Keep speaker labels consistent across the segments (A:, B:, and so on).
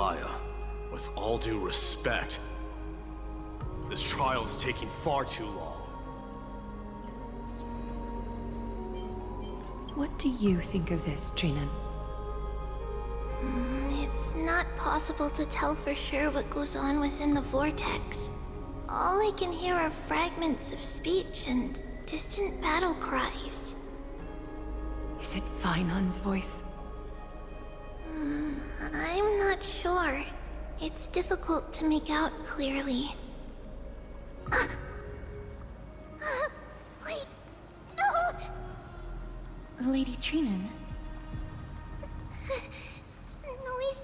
A: Aglaya, with all due respect, this trial is taking far too long.
B: What do you think of this, Trinan?
C: It's not possible to tell for sure what goes on within the vortex. All I can hear are fragments of speech and distant battle cries.
B: Is it Finon's voice?
C: I'm not sure. It's difficult to make out clearly. Wait, no!
D: Lady Trinan.
C: Snowy's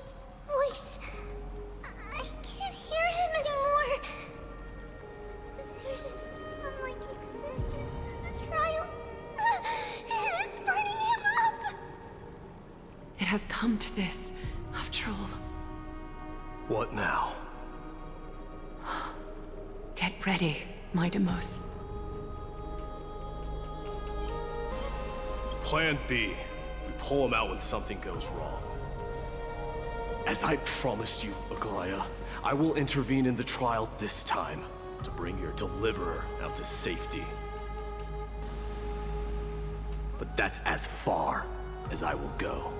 C: voice. I can't hear him anymore. There's a sun-like existence in the trial. It's burning him up.
B: It has come to this, after all.
A: What now?
B: Get ready, my Demos.
A: Plan B. We pull him out when something goes wrong. As I promised you, Aglaya, I will intervene in the trial this time to bring your deliverer out to safety. But that's as far as I will go.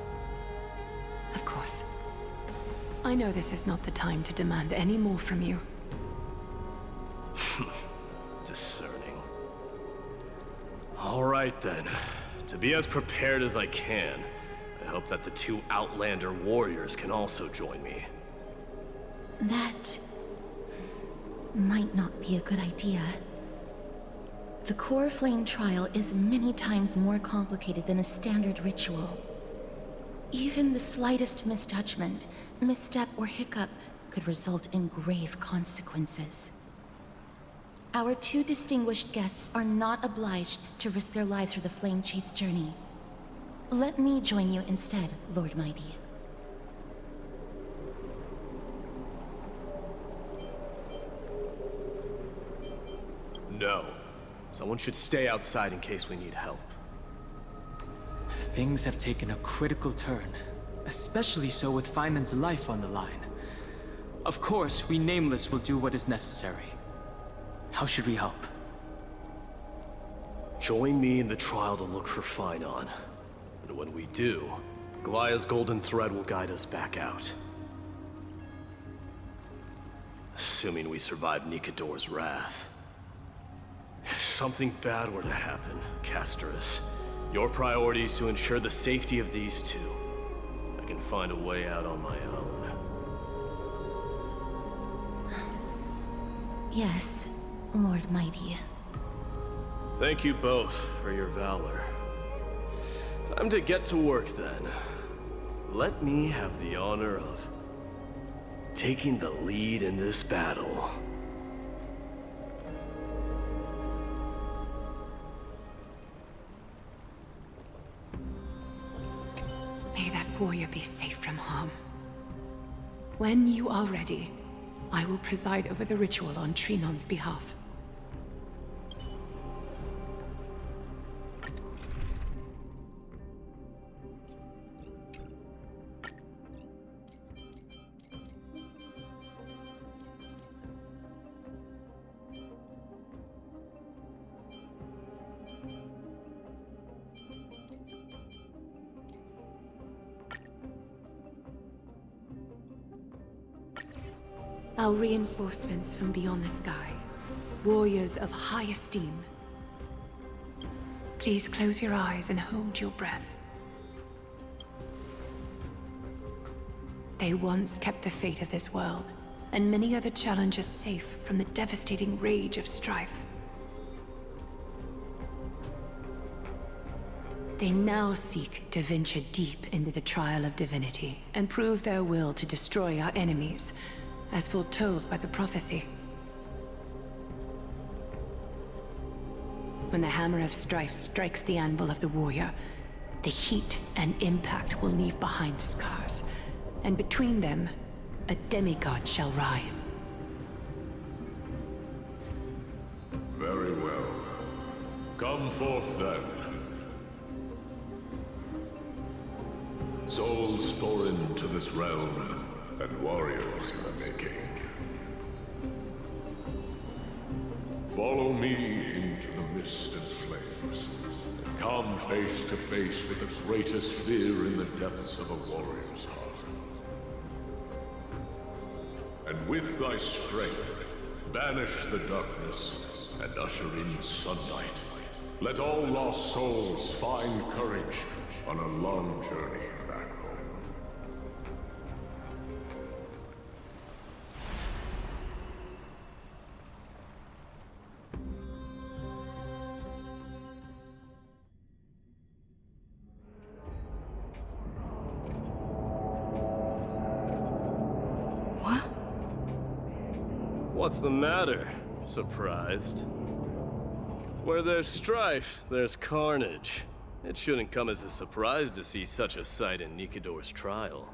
B: Of course. I know this is not the time to demand any more from you.
A: Discerning. All right then. To be as prepared as I can, I hope that the two Outlander warriors can also join me.
D: That might not be a good idea. The core flame trial is many times more complicated than a standard ritual. Even the slightest misjudgment, misstep, or hiccup could result in grave consequences. Our two distinguished guests are not obliged to risk their lives for the flame chase journey. Let me join you instead, Lord Mighty.
A: No. Someone should stay outside in case we need help.
E: Things have taken a critical turn, especially so with Finon's life on the line. Of course, we Nameless will do what is necessary. How should we help?
A: Join me in the trial to look for Finon. And when we do, Aglaya's golden thread will guide us back out. Assuming we survive Nikador's wrath. If something bad were to happen, Casterus, your priority is to ensure the safety of these two. I can find a way out on my own.
D: Yes, Lord Mighty.
A: Thank you both for your valor. Time to get to work then. Let me have the honor of taking the lead in this battle.
B: May that warrior be safe from harm. When you are ready, I will preside over the ritual on Trinon's behalf. Our reinforcements from beyond the sky, warriors of high esteem. Please close your eyes and hold your breath. They once kept the fate of this world, and many other challenges safe from the devastating rage of strife. They now seek to venture deep into the trial of divinity and prove their will to destroy our enemies, as foretold by the prophecy. When the hammer of strife strikes the anvil of the warrior, the heat and impact will leave behind scars, and between them, a demigod shall rise.
F: Very well. Come forth then. Souls foreign to this realm, and warriors in the making. Follow me into the mist and flames, and come face to face with the greatest fear in the depths of a warrior's heart. And with thy strength, banish the darkness and usher in sunlight. Let all lost souls find courage on a long journey back home.
A: What's the matter? Surprised? Where there's strife, there's carnage. It shouldn't come as a surprise to see such a sight in Nikador's trial.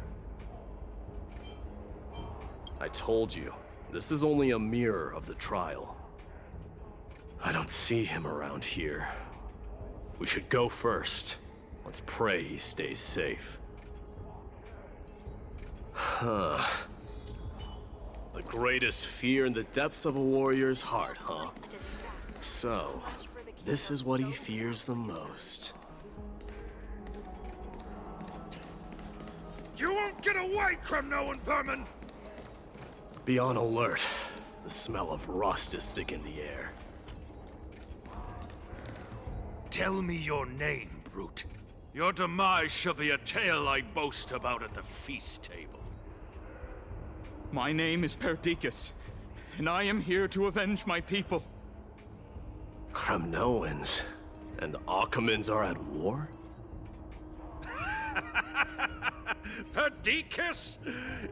A: I told you, this is only a mirror of the trial. I don't see him around here. We should go first. Let's pray he stays safe. Huh. The greatest fear in the depths of a warrior's heart, huh? So, this is what he fears the most.
G: You won't get away, Kremnoan vermin!
A: Be on alert. The smell of rust is thick in the air.
G: Tell me your name, brute. Your demise shall be a tale I boast about at the feast table.
H: My name is Perdiccas, and I am here to avenge my people.
A: Kremnoans and Akamans are at war?
G: Perdiccas?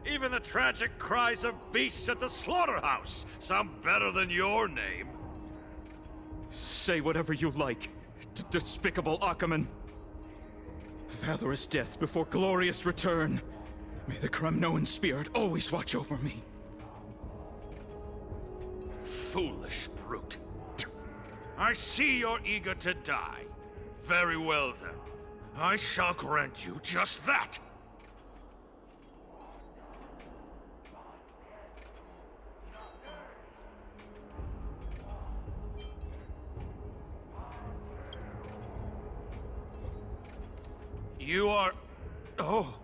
G: Even the tragic cries of beasts at the slaughterhouse sound better than your name.
H: Say whatever you like, despicable Akaman. Valorous death before glorious return. May the Kremnoan spirit always watch over me.
G: Foolish brute. I see you're eager to die. Very well then. I shall grant you just that. You are... Oh.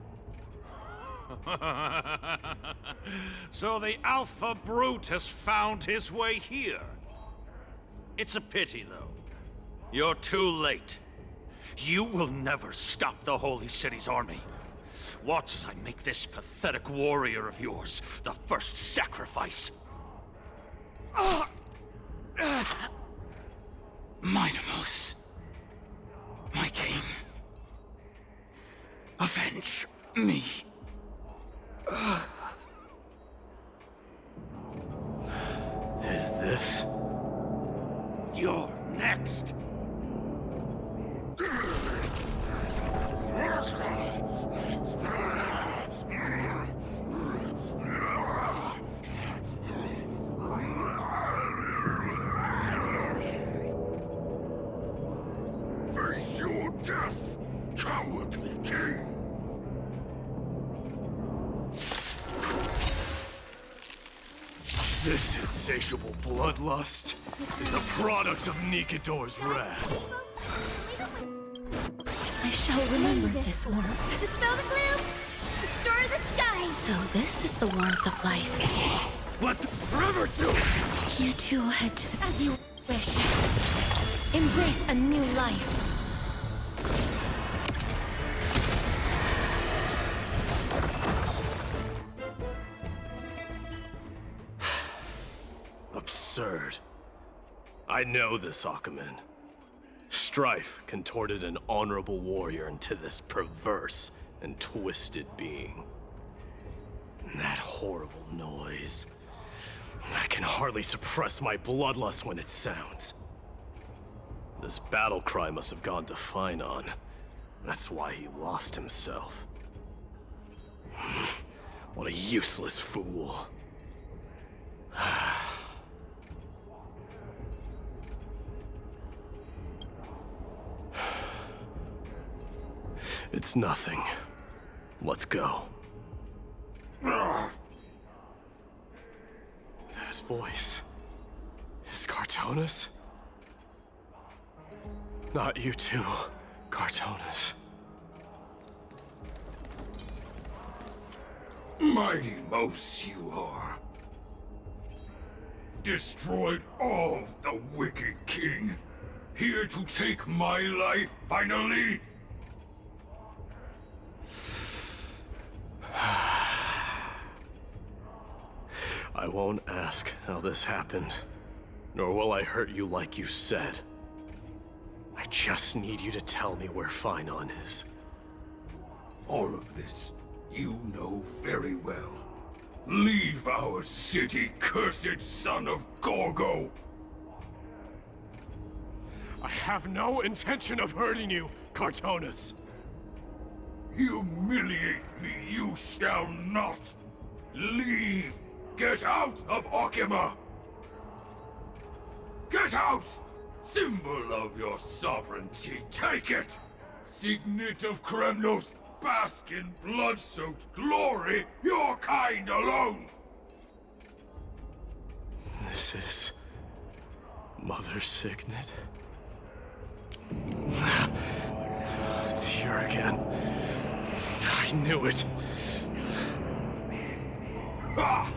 G: So the Alpha Brute has found his way here. It's a pity, though. You're too late. You will never stop the Holy City's army. Watch as I make this pathetic warrior of yours the first sacrifice.
H: Mightimos, my king, avenge me.
A: Is this?
G: You're next.
F: Face your death, cowardly king!
A: This insatiable bloodlust is a product of Nikador's wrath.
D: I shall remember this orb.
C: Dispel the gloom! Restore the skies!
D: So this is the warmth of life.
A: Let the forever do it!
D: You two will head to the... As you wish. Embrace a new life.
A: Absurd. I know this Akaman. Strife contorted an honorable warrior into this perverse and twisted being. And that horrible noise. I can hardly suppress my bloodlust when it sounds. This battle cry must have gone to Finon. That's why he lost himself. What a useless fool. It's nothing. Let's go. That voice is Cartonus? Not you too, Cartonus.
I: Mighty mouse you are. Destroyed all the wicked king. Here to take my life finally?
A: I won't ask how this happened, nor will I hurt you like you said. I just need you to tell me where Phainon is.
I: All of this you know very well. Leave our city, cursed son of Gorgo!
A: I have no intention of hurting you, Cartonus.
I: Humiliate me you shall not! Leave! Get out of Okima! Get out! Symbol of your sovereignty, take it! Signet of Kremnos, bask in blood-soaked glory, your kind alone!
A: This is... Mother Signet? It's here again. I knew it.
I: Ha!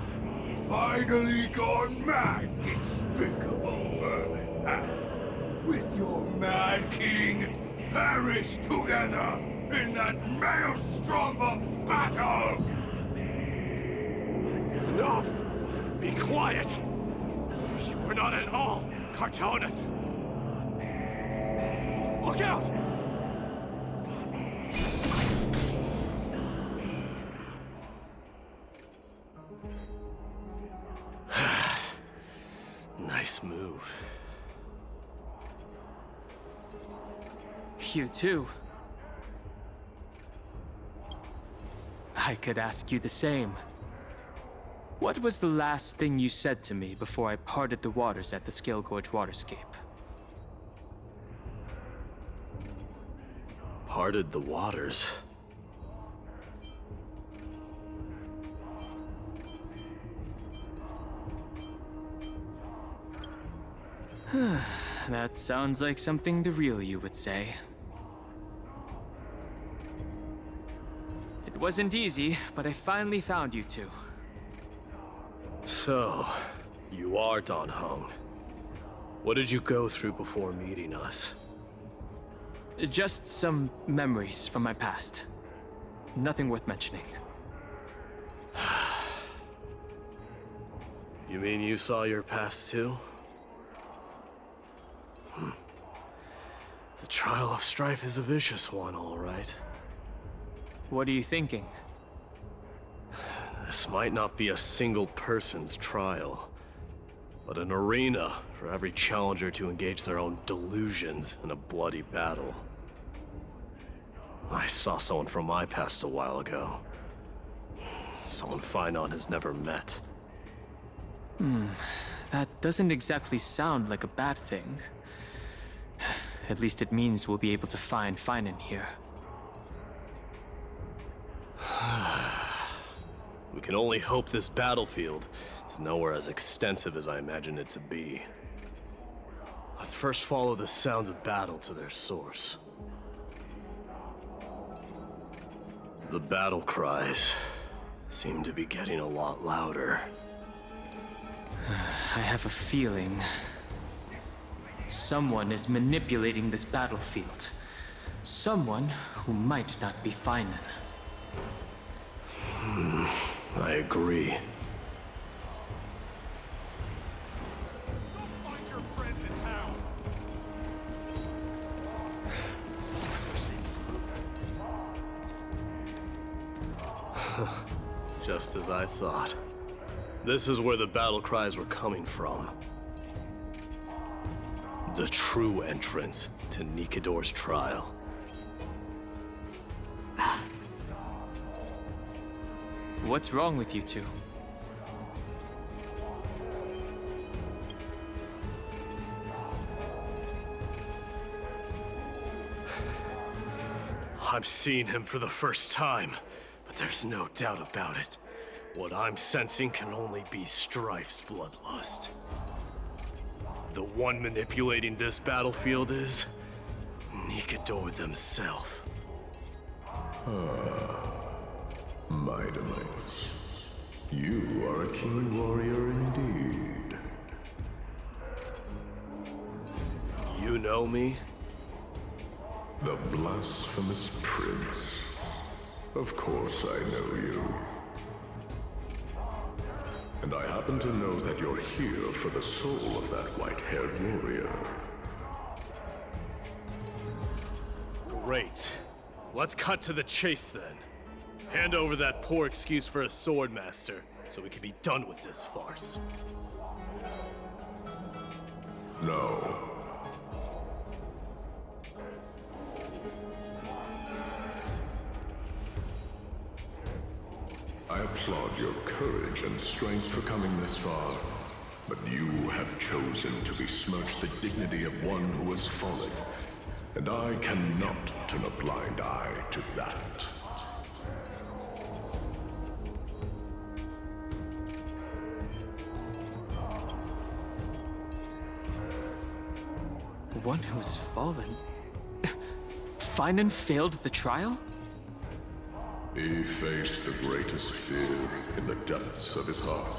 I: Finally gone mad, despicable vermin have. With your mad king, perish together in that maelstrom of battle!
A: Enough! Be quiet! You are not at all Cartonus! Look out! Nice move.
E: You too. I could ask you the same. What was the last thing you said to me before I parted the waters at the Scale Gorge waterscape?
A: Parted the waters?
E: That sounds like something the real you would say. It wasn't easy, but I finally found you two.
A: So, you are Dan Heng. What did you go through before meeting us?
E: Just some memories from my past. Nothing worth mentioning.
A: You mean you saw your past too? The trial of strife is a vicious one, all right.
E: What are you thinking?
A: This might not be a single person's trial, but an arena for every challenger to engage their own delusions in a bloody battle. I saw someone from my past a while ago. Someone Phainon has never met.
E: That doesn't exactly sound like a bad thing. At least it means we'll be able to find Phainon here.
A: We can only hope this battlefield is nowhere as extensive as I imagined it to be. Let's first follow the sounds of battle to their source. The battle cries seem to be getting a lot louder.
E: I have a feeling someone is manipulating this battlefield. Someone who might not be Phainon.
A: I agree.
G: Find your friends in hell.
A: Just as I thought. This is where the battle cries were coming from. The true entrance to Nikador's trial.
E: What's wrong with you two?
A: I'm seeing him for the first time, but there's no doubt about it. What I'm sensing can only be Strife's bloodlust. The one manipulating this battlefield is Nikador themselves.
F: Mightimus, you are a keen warrior indeed.
A: You know me?
F: The blasphemous prince. Of course I know you. And I happen to know that you're here for the soul of that white-haired warrior.
A: Great. Let's cut to the chase then. Hand over that poor excuse for a sword master, so we can be done with this farce.
F: No. I applaud your courage and strength for coming this far, but you have chosen to besmirch the dignity of one who has fallen, and I cannot turn a blind eye to that.
E: One who has fallen? Finan failed the trial?
F: He faced the greatest fear in the depths of his heart,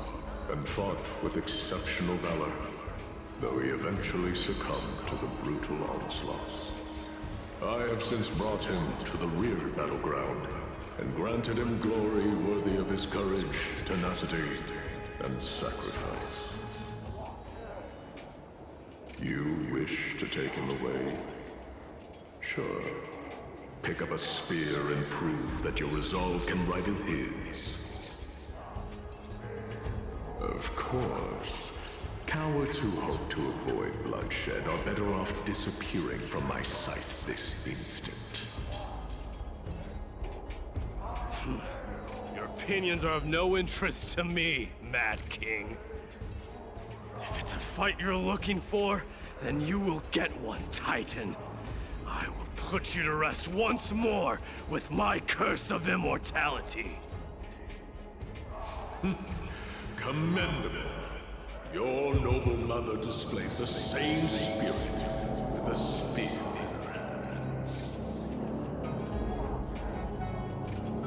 F: and fought with exceptional valor, though he eventually succumbed to the brutal onslaughts. I have since brought him to the rear battleground, and granted him glory worthy of his courage, tenacity, and sacrifice. You wish to take him away? Sure. Pick up a spear and prove that your resolve can rival his. Of course, cowards who hope to avoid bloodshed are better off disappearing from my sight this instant.
A: Your opinions are of no interest to me, Mad King. If it's a fight you're looking for, then you will get one, Titan. I will put you to rest once more with my curse of immortality.
F: Commendable. Your noble mother displayed the same spirit with a spear in her hands.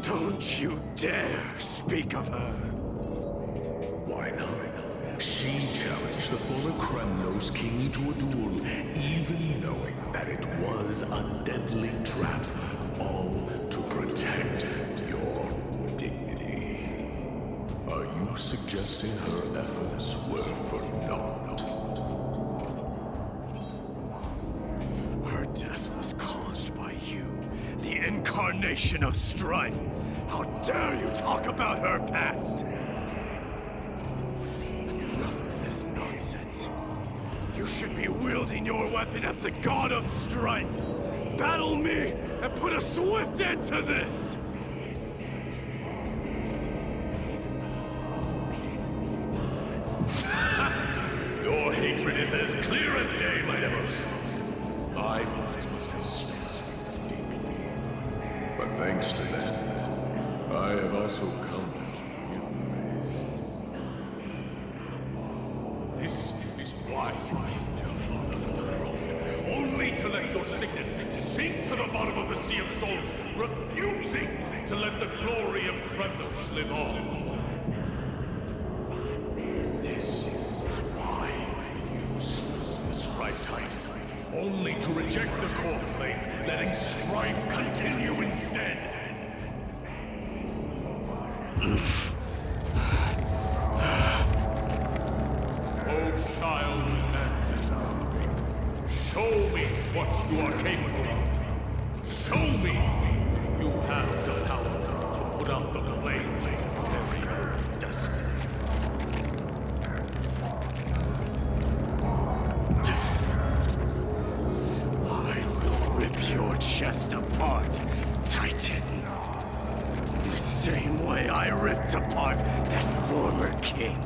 A: Don't you dare speak of her.
F: Why not? She challenged the former Kremnos king to a duel, even knowing that it was a deadly trap, all to protect your dignity. Are you suggesting her efforts were for naught?
A: Her death was caused by you, the incarnation of strife. How dare you talk about her past? You should be wielding your weapon at the god of strife. Battle me and put a swift end to this!
F: Your hatred is as clear as day, my Demos. I once must have stabbed deeply. But thanks to that, I have also come to realize. This is why you killed your father for the throne, only to let your signet sink to the bottom of the Sea of Souls, refusing to let the glory of Kremnos live on. This is why you slew the Strife Titan, only to reject the core flame, letting strife continue instead. Oh, child and of show me what you are capable of. Show me if you have the power to put out the flames of your very own destiny.
A: Your chest apart, Titan. The same way I ripped apart that former king.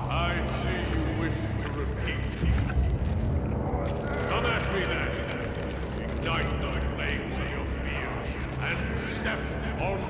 F: I see you wish to repeat this. Come at me then. Ignite the flames of your fears and step on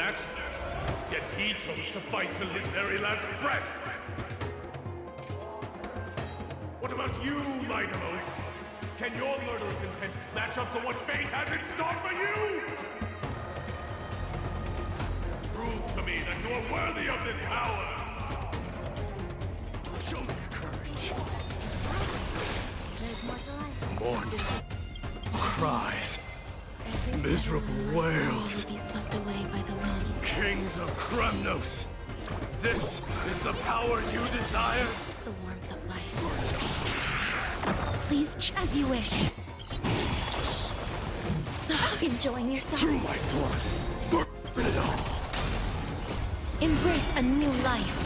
F: match, yet he chose to fight till his very last breath. What about you, Mightimos? Can your murderous intent match up to what fate has in store for you? Prove to me that you are worthy of this power! Show me your courage.
C: There's more to life.
A: Mourning. Cries. Miserable wails.
D: Be swept away by the wind.
A: Kings of Kremnos. This is the power you desire?
D: This is the warmth of life. Please, as you wish.
C: Enjoying yourself?
A: Through my blood. Burn it all.
D: Embrace a new life.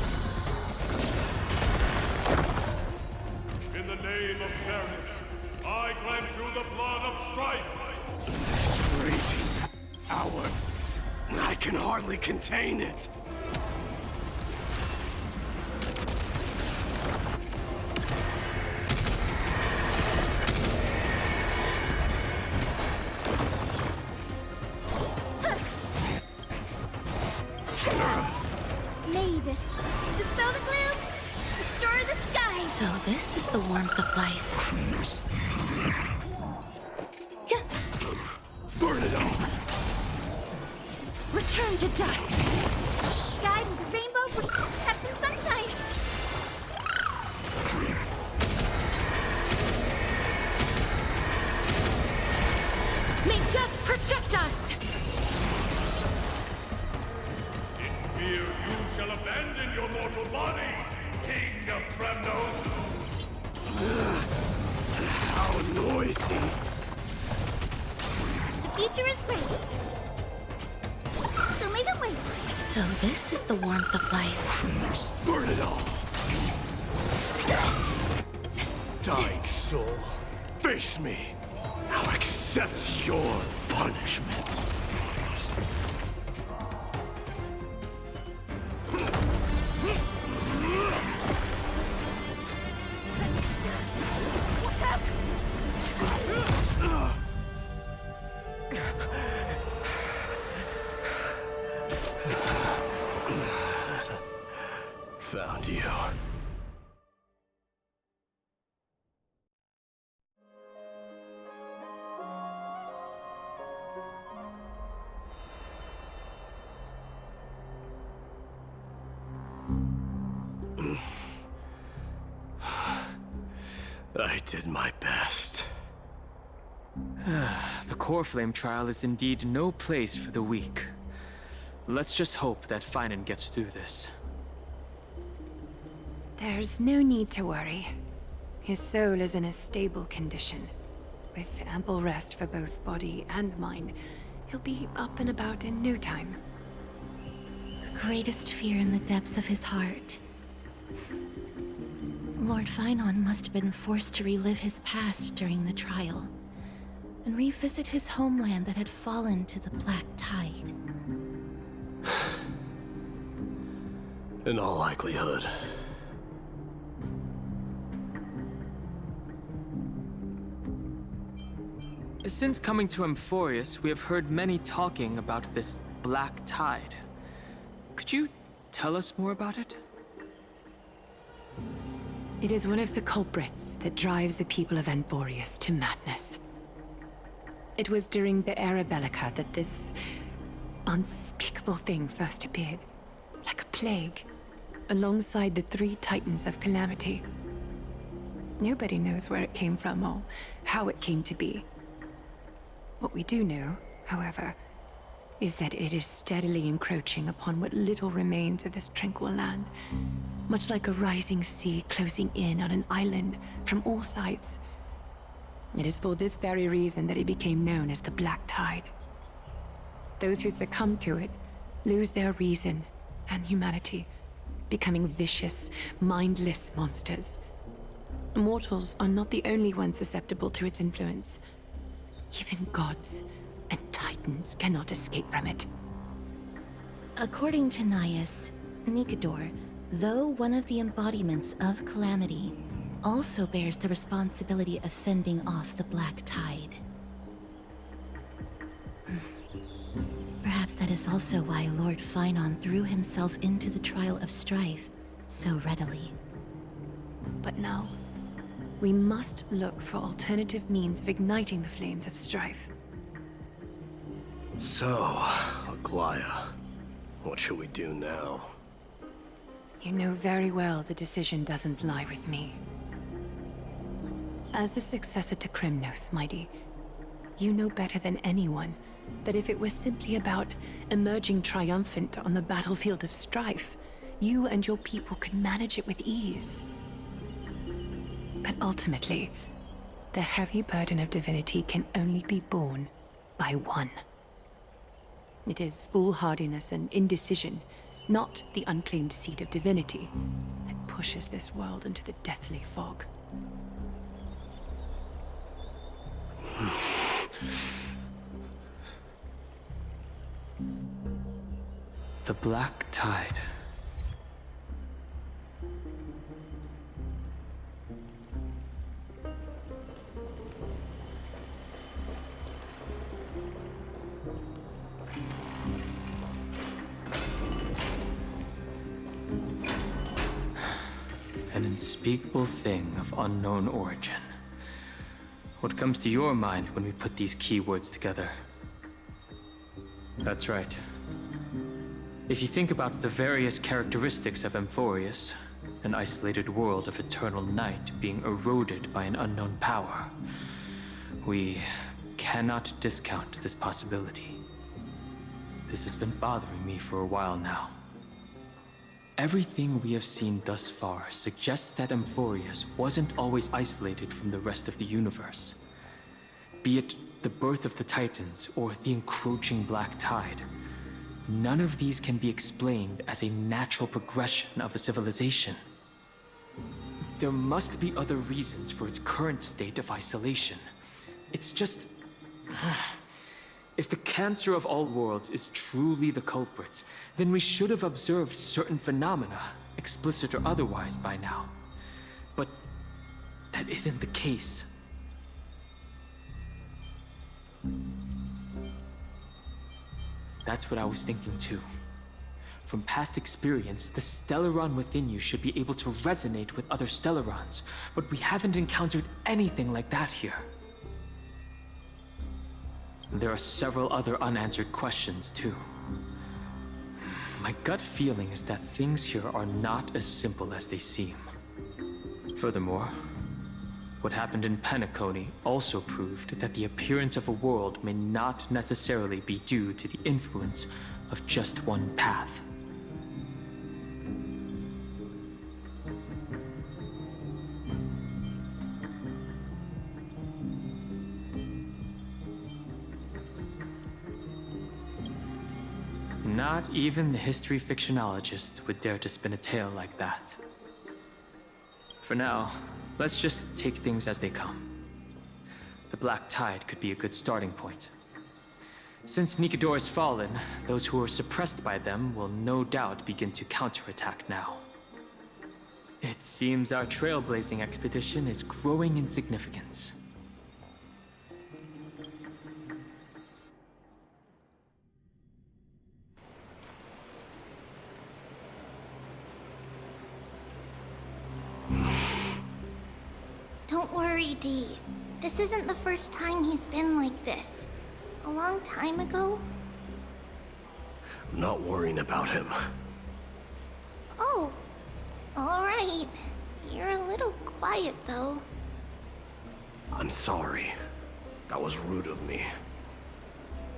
F: In the name of fairness, I grant you the blood of strife.
A: This raging hour. I can hardly contain it.
C: May this dispel the gloom, restore the sky.
D: So this is the warmth of life.
A: Burn it all.
D: Return to dust.
C: Guide with the rainbow, have some sunshine.
D: May death protect us.
F: In fear you shall abandon your mortal body, King of Kremnos.
A: How noisy.
C: The future is great. So may the wait.
D: So this is the warmth of life.
A: Burn it all. Dying soul, face me. Now accept your punishment. Found you. I did my best.
E: The core flame trial is indeed no place for the weak. Let's just hope that Finan gets through this.
B: There's no need to worry. His soul is in a stable condition. With ample rest for both body and mind, he'll be up and about in no time.
D: The greatest fear in the depths of his heart. Lord Finan must have been forced to relive his past during the trial, and revisit his homeland that had fallen to the Black Tide.
A: In all likelihood.
E: Since coming to Amphoreus, we have heard many talking about this Black Tide. Could you tell us more about it?
B: It is one of the culprits that drives the people of Amphoreus to madness. It was during the Era Bellica that this unspeakable thing first appeared, like a plague, alongside the three titans of calamity. Nobody knows where it came from or how it came to be. What we do know, however, is that it is steadily encroaching upon what little remains of this tranquil land, much like a rising sea closing in on an island from all sides. It is for this very reason that it became known as the Black Tide. Those who succumb to it lose their reason and humanity, becoming vicious, mindless monsters. Mortals are not the only ones susceptible to its influence. Even gods and titans cannot escape from it.
D: According to Naias, Nikador, though one of the embodiments of Calamity, also bears the responsibility of fending off the Black Tide. Perhaps that is also why Lord Finon threw himself into the trial of strife so readily.
B: But now, we must look for alternative means of igniting the flames of strife.
A: So, Aglaya, what should we do now?
B: You know very well the decision doesn't lie with me. As the successor to Kremnos, Mighty, you know better than anyone that if it was simply about emerging triumphant on the battlefield of strife, you and your people could manage it with ease. But ultimately, the heavy burden of divinity can only be borne by one. It is foolhardiness and indecision, not the unclaimed seed of divinity, that pushes this world into the deathly fog.
E: The Black Tide. An unspeakable thing of unknown origin. What comes to your mind when we put these keywords together? That's right. If you think about the various characteristics of Amphoreus, an isolated world of eternal night being eroded by an unknown power, we cannot discount this possibility. This has been bothering me for a while now. Everything we have seen thus far suggests that Amphoreus wasn't always isolated from the rest of the universe. Be it the birth of the Titans or the encroaching Black Tide, none of these can be explained as a natural progression of a civilization. There must be other reasons for its current state of isolation. It's just... If the cancer of all worlds is truly the culprits, then we should have observed certain phenomena, explicit or otherwise, by now. But that isn't the case. That's what I was thinking too. From past experience, the Stellaron within you should be able to resonate with other Stellarons, but we haven't encountered anything like that here. There are several other unanswered questions too. My gut feeling is that things here are not as simple as they seem. Furthermore, what happened in Penacony also proved that the appearance of a world may not necessarily be due to the influence of just one path. Not even the history fictionologists would dare to spin a tale like that. For now, let's just take things as they come. The Black Tide could be a good starting point. Since Nikedor has fallen, those who were suppressed by them will no doubt begin to counterattack now. It seems our trailblazing expedition is growing in significance.
C: Don't worry, Dee. This isn't the first time he's been like this. A long time ago?
A: I'm not worrying about him.
C: Oh, alright. You're a little quiet, though.
A: I'm sorry. That was rude of me.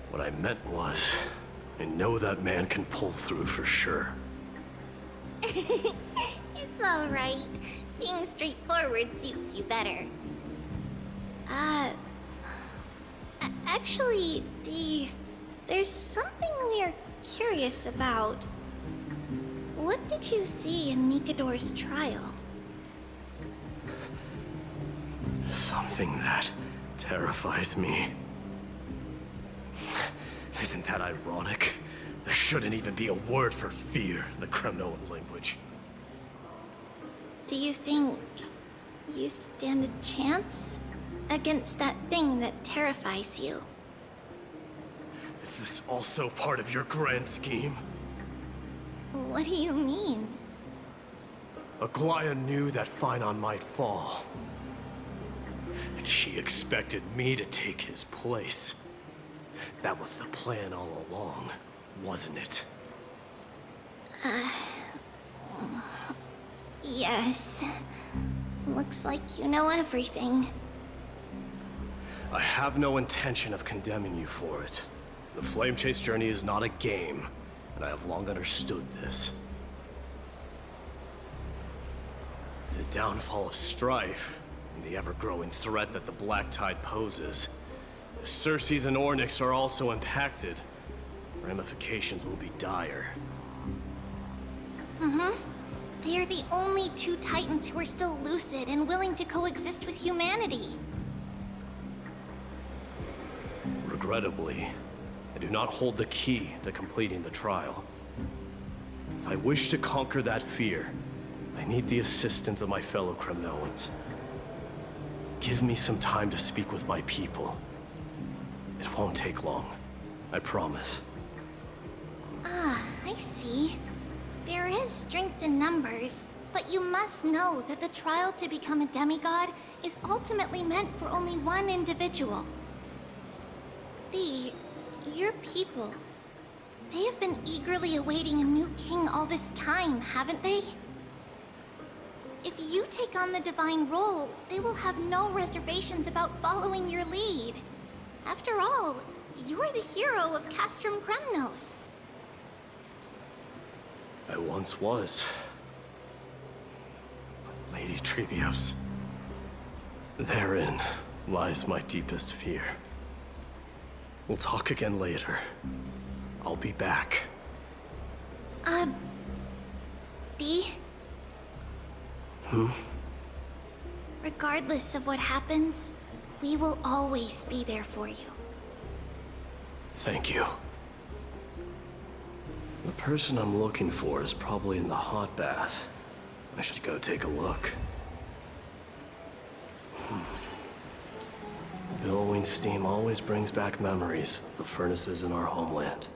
A: What I meant was, I know that man can pull through for sure.
C: It's alright. Being straightforward suits you better. Actually, Dee, there's something we're curious about. What did you see in Nikedor's trial?
A: Something that terrifies me. Isn't that ironic? There shouldn't even be a word for fear in the Kremnoan language.
C: Do you think you stand a chance against that thing that terrifies you?
A: Is this also part of your grand scheme?
C: What do you mean?
A: Aglaia knew that Phynon might fall. And she expected me to take his place. That was the plan all along, wasn't it?
C: Yes. Looks like you know everything.
A: I have no intention of condemning you for it. The Flame Chase journey is not a game, and I have long understood this. The downfall of strife, and the ever-growing threat that the Black Tide poses. If Circes and Ornyx are also impacted, ramifications will be dire.
C: They are the only two Titans who are still lucid and willing to coexist with humanity.
A: Regrettably, I do not hold the key to completing the trial. If I wish to conquer that fear, I need the assistance of my fellow Kremnoans. Give me some time to speak with my people. It won't take long, I promise.
C: I see. There is strength in numbers, but you must know that the trial to become a demigod is ultimately meant for only one individual. Your people, they have been eagerly awaiting a new king all this time, haven't they? If you take on the divine role, they will have no reservations about following your lead. After all, you're the hero of Castrum Kremnos.
A: I once was. Lady Trebios. Therein lies my deepest fear. We'll talk again later. I'll be back.
C: Dee? Regardless of what happens, we will always be there for you.
A: Thank you. The person I'm looking for is probably in the hot bath. I should go take a look. Billowing steam always brings back memories of the furnaces in our homeland.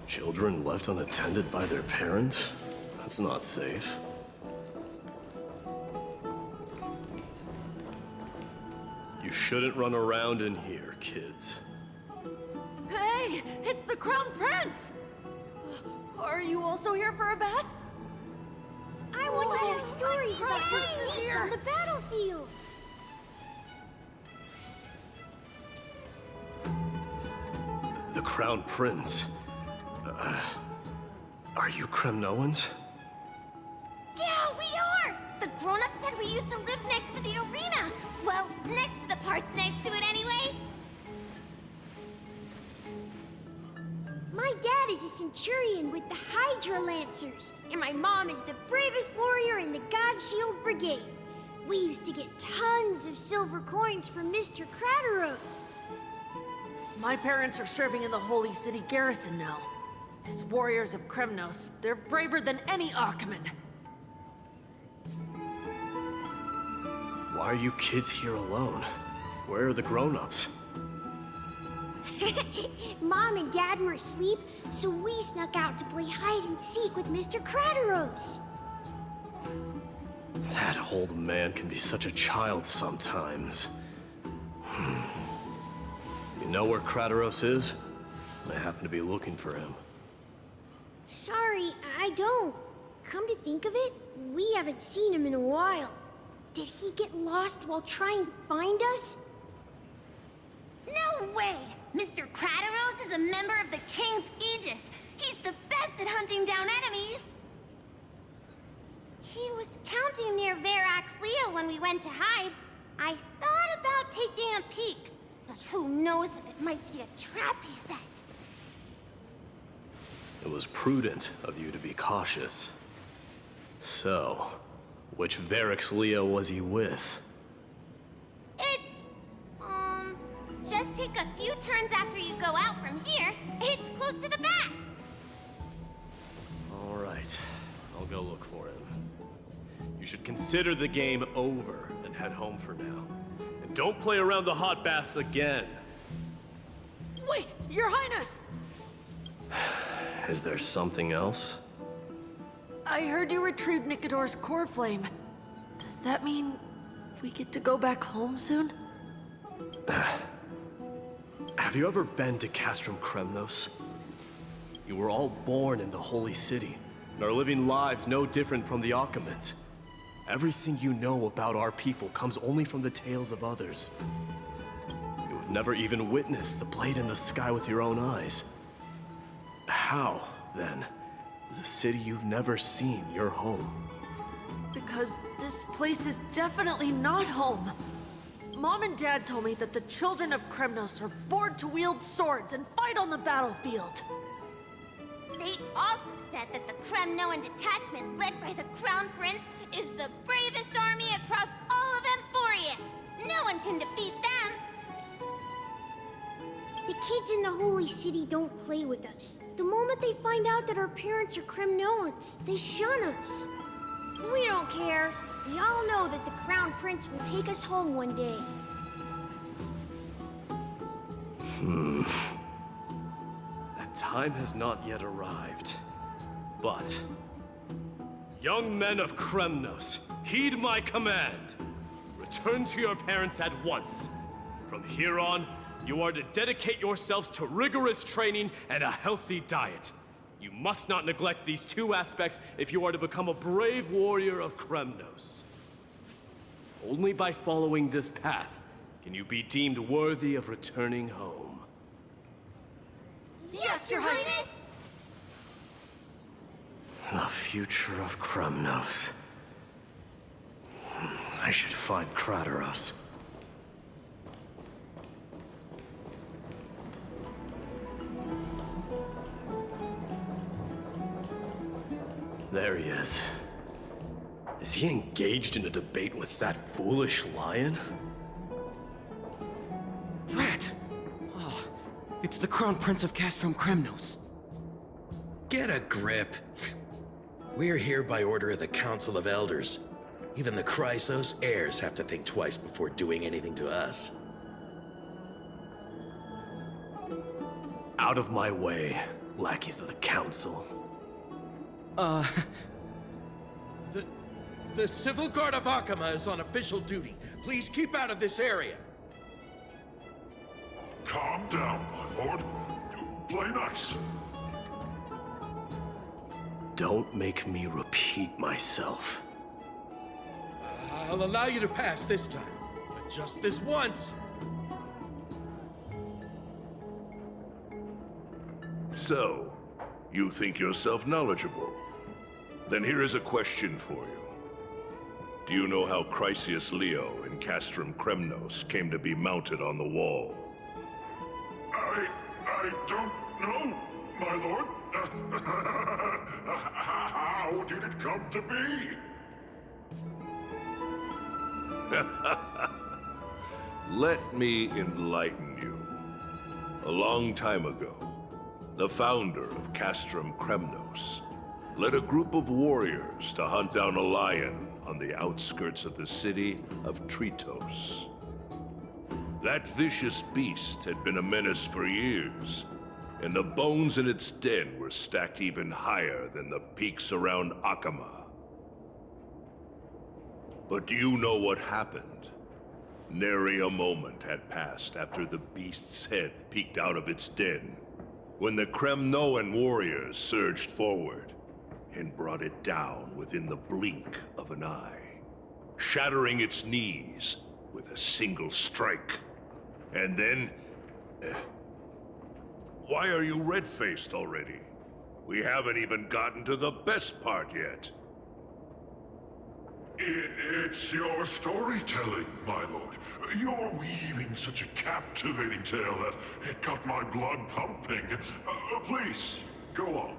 A: Children left unattended by their parents? That's not safe. You shouldn't run around in here, kids.
J: Hey, it's the Crown Prince! Are you also here for a bath?
K: I want to hear stories about the feats on the battlefield.
A: The Crown Prince. Are you Kremnoans?
K: Yeah, we are! The grown-ups said we used to live next to the arena. Well, next to the parts next to it anyway. My dad is a centurion with the Hydra Lancers, and my mom is the bravest warrior in the God Shield Brigade. We used to get tons of silver coins from Mr. Crateros.
J: My parents are serving in the Holy City garrison now. As warriors of Kremnos, they're braver than any Achaemen.
A: Why are you kids here alone? Where are the grown-ups?
K: Mom and Dad were asleep, so we snuck out to play hide and seek with Mr. Crateros.
A: That old man can be such a child sometimes. You know where Crateros is? I happen to be looking for him.
K: Sorry, I don't. Come to think of it, we haven't seen him in a while. Did he get lost while trying to find us?
C: No way! Mr. Crateros is a member of the King's Aegis. He's the best at hunting down enemies. He was counting near Verax Leo when we went to hide. I thought about taking a peek, but who knows if it might be a trap he set.
A: It was prudent of you to be cautious. So, which Verax Leo was he with?
C: Just take a few turns after you go out from here. It's close to the bats.
A: All right, I'll go go look for him. You should consider the game over and head home for now. And don't play around the hot baths again.
J: Wait, Your Highness!
A: Is there something else?
J: I heard you retrieved Nicodor's core flame. Does that mean we get to go back home soon?
A: Have you ever been to Castrum Kremnos? You were all born in the Holy City, and are living lives no different from the Achaemenids. Everything you know about our people comes only from the tales of others. You have never even witnessed the blade in the sky with your own eyes. How, then, is a city you've never seen your home?
J: Because this place is definitely not home. Mom and Dad told me that the children of Kremnos are born to wield swords and fight on the battlefield.
C: They also said that the Kremnoan detachment led by the Crown Prince is the bravest army across all of Amphoreus. No one can defeat them.
K: The kids in the Holy City don't play with us. The moment they find out that our parents are Kremnoans, they shun us. We don't care. We all know that the Crown Prince will take us home one day.
A: That time has not yet arrived. But, young men of Kremnos, heed my command. Return to your parents at once. From here on, you are to dedicate yourselves to rigorous training and a healthy diet. You must not neglect these two aspects if you are to become a brave warrior of Kremnos. Only by following this path can you be deemed worthy of returning home.
J: Yes, Your Highness!
A: The future of Kremnos. I should find Krateros. There he is. Is he engaged in a debate with that foolish lion?
L: Rat! Oh, it's the Crown Prince of Castrum Kremnos.
M: Get a grip. We're here by order of the Council of Elders. Even the Chrysos heirs have to think twice before doing anything to us.
A: Out of my way, lackeys of the Council.
M: The Civil Guard of Akhama is on official duty. Please keep out of this area.
F: Calm down, my lord. Play nice.
A: Don't make me repeat myself.
M: I'll allow you to pass this time, but just this once.
F: So, you think yourself knowledgeable? Then here is a question for you. Do you know how Chrysius Leo in Castrum Kremnos came to be mounted on the wall? I don't know, my lord. How did it come to be? Let me enlighten you. A long time ago, the founder of Castrum Kremnos led a group of warriors to hunt down a lion on the outskirts of the city of Tritos. That vicious beast had been a menace for years, and the bones in its den were stacked even higher than the peaks around Akhama. But do you know what happened? Nary a moment had passed after the beast's head peeked out of its den, when the Kremnoan warriors surged forward and brought it down within the blink of an eye, shattering its knees with a single strike. And then... why are you red-faced already? We haven't even gotten to the best part yet. It's your storytelling, my lord. You're weaving such a captivating tale that it got my blood pumping. Please, go on.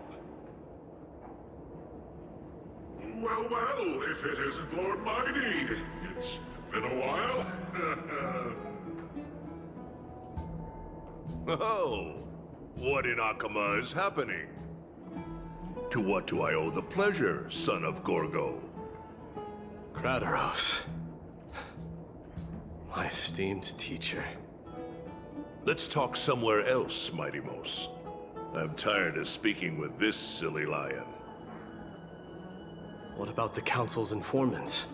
F: Well, if it isn't Lord Mighty. It's been a while. Oh, what in Akhama is happening? To what do I owe the pleasure, son of Gorgo?
A: Kratos. My esteemed teacher.
F: Let's talk somewhere else, Mighty Mos. I'm tired of speaking with this silly lion.
A: What about the Council's informants?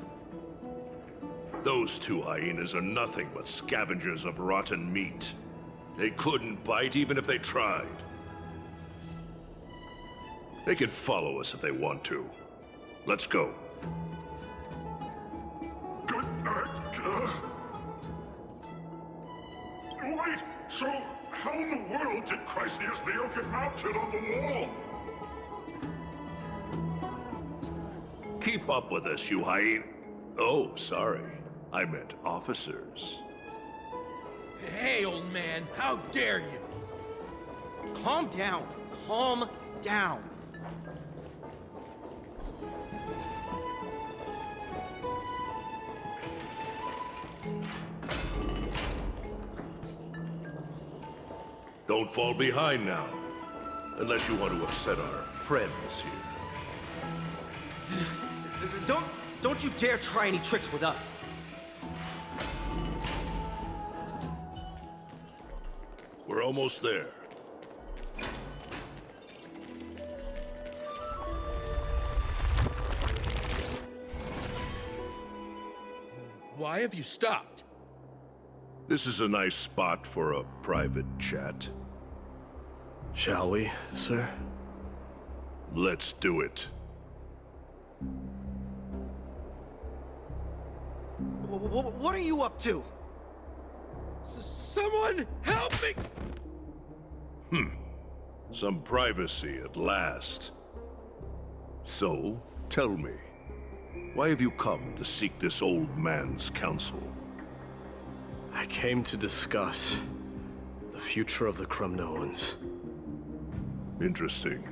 F: Those two hyenas are nothing but scavengers of rotten meat. They couldn't bite even if they tried. They can follow us if they want to. Let's go.
I: Wait, so how in the world did Chryseus Leo get mounted on the wall?
F: Keep up with us, you hyena. Oh, sorry. I meant officers.
L: Hey, old man, how dare you? Calm down. Calm down.
F: Don't fall behind now. Unless you want to upset our friends here.
L: Don't you dare try any tricks with us.
F: We're almost there.
M: Why have you stopped?
F: This is a nice spot for a private chat.
A: Shall we, sir?
F: Let's do it.
L: What are you up to?
M: Someone help me!
F: Some privacy at last. So, tell me, why have you come to seek this old man's counsel?
A: I came to discuss the future of the Kremnoans.
F: Interesting.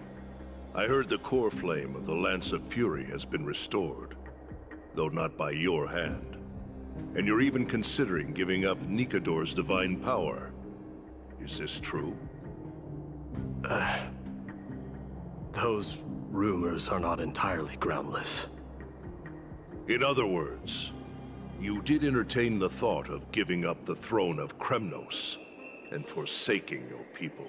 F: I heard the core flame of the Lance of Fury has been restored, though not by your hand. And you're even considering giving up Nikador's divine power. Is this true?
A: Those rumors are not entirely groundless.
F: In other words, you did entertain the thought of giving up the throne of Kremnos and forsaking your people.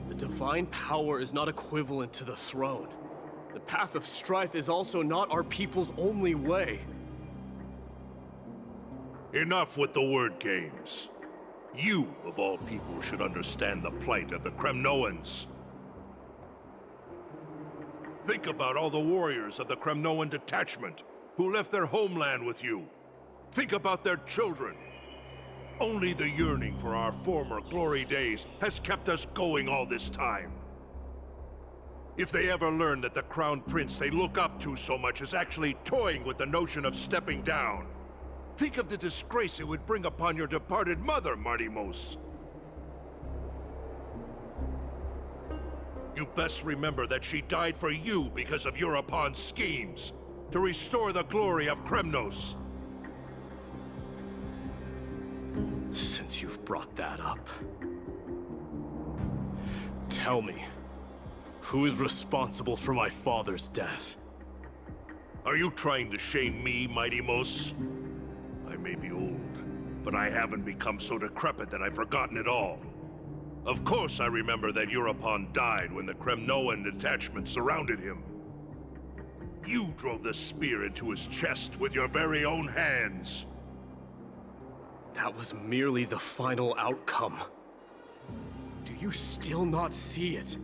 A: The divine power is not equivalent to the throne. The path of strife is also not our people's only way.
F: Enough with the word games. You, of all people, should understand the plight of the Kremnoans. Think about all the warriors of the Kremnoan detachment who left their homeland with you. Think about their children. Only the yearning for our former glory days has kept us going all this time. If they ever learn that the Crown Prince they look up to so much is actually toying with the notion of stepping down, think of the disgrace it would bring upon your departed mother, Mighty Mos. You best remember that she died for you because of Europon's schemes, to restore the glory of Kremnos.
A: Since you've brought that up, tell me, who is responsible for my father's death?
F: Are you trying to shame me, Mighty Mos? I may be old, but I haven't become so decrepit that I've forgotten it all. Of course I remember that Europon died when the Kremnoan detachment surrounded him. You drove the spear into his chest with your very own hands.
A: That was merely the final outcome. Do you still not see it?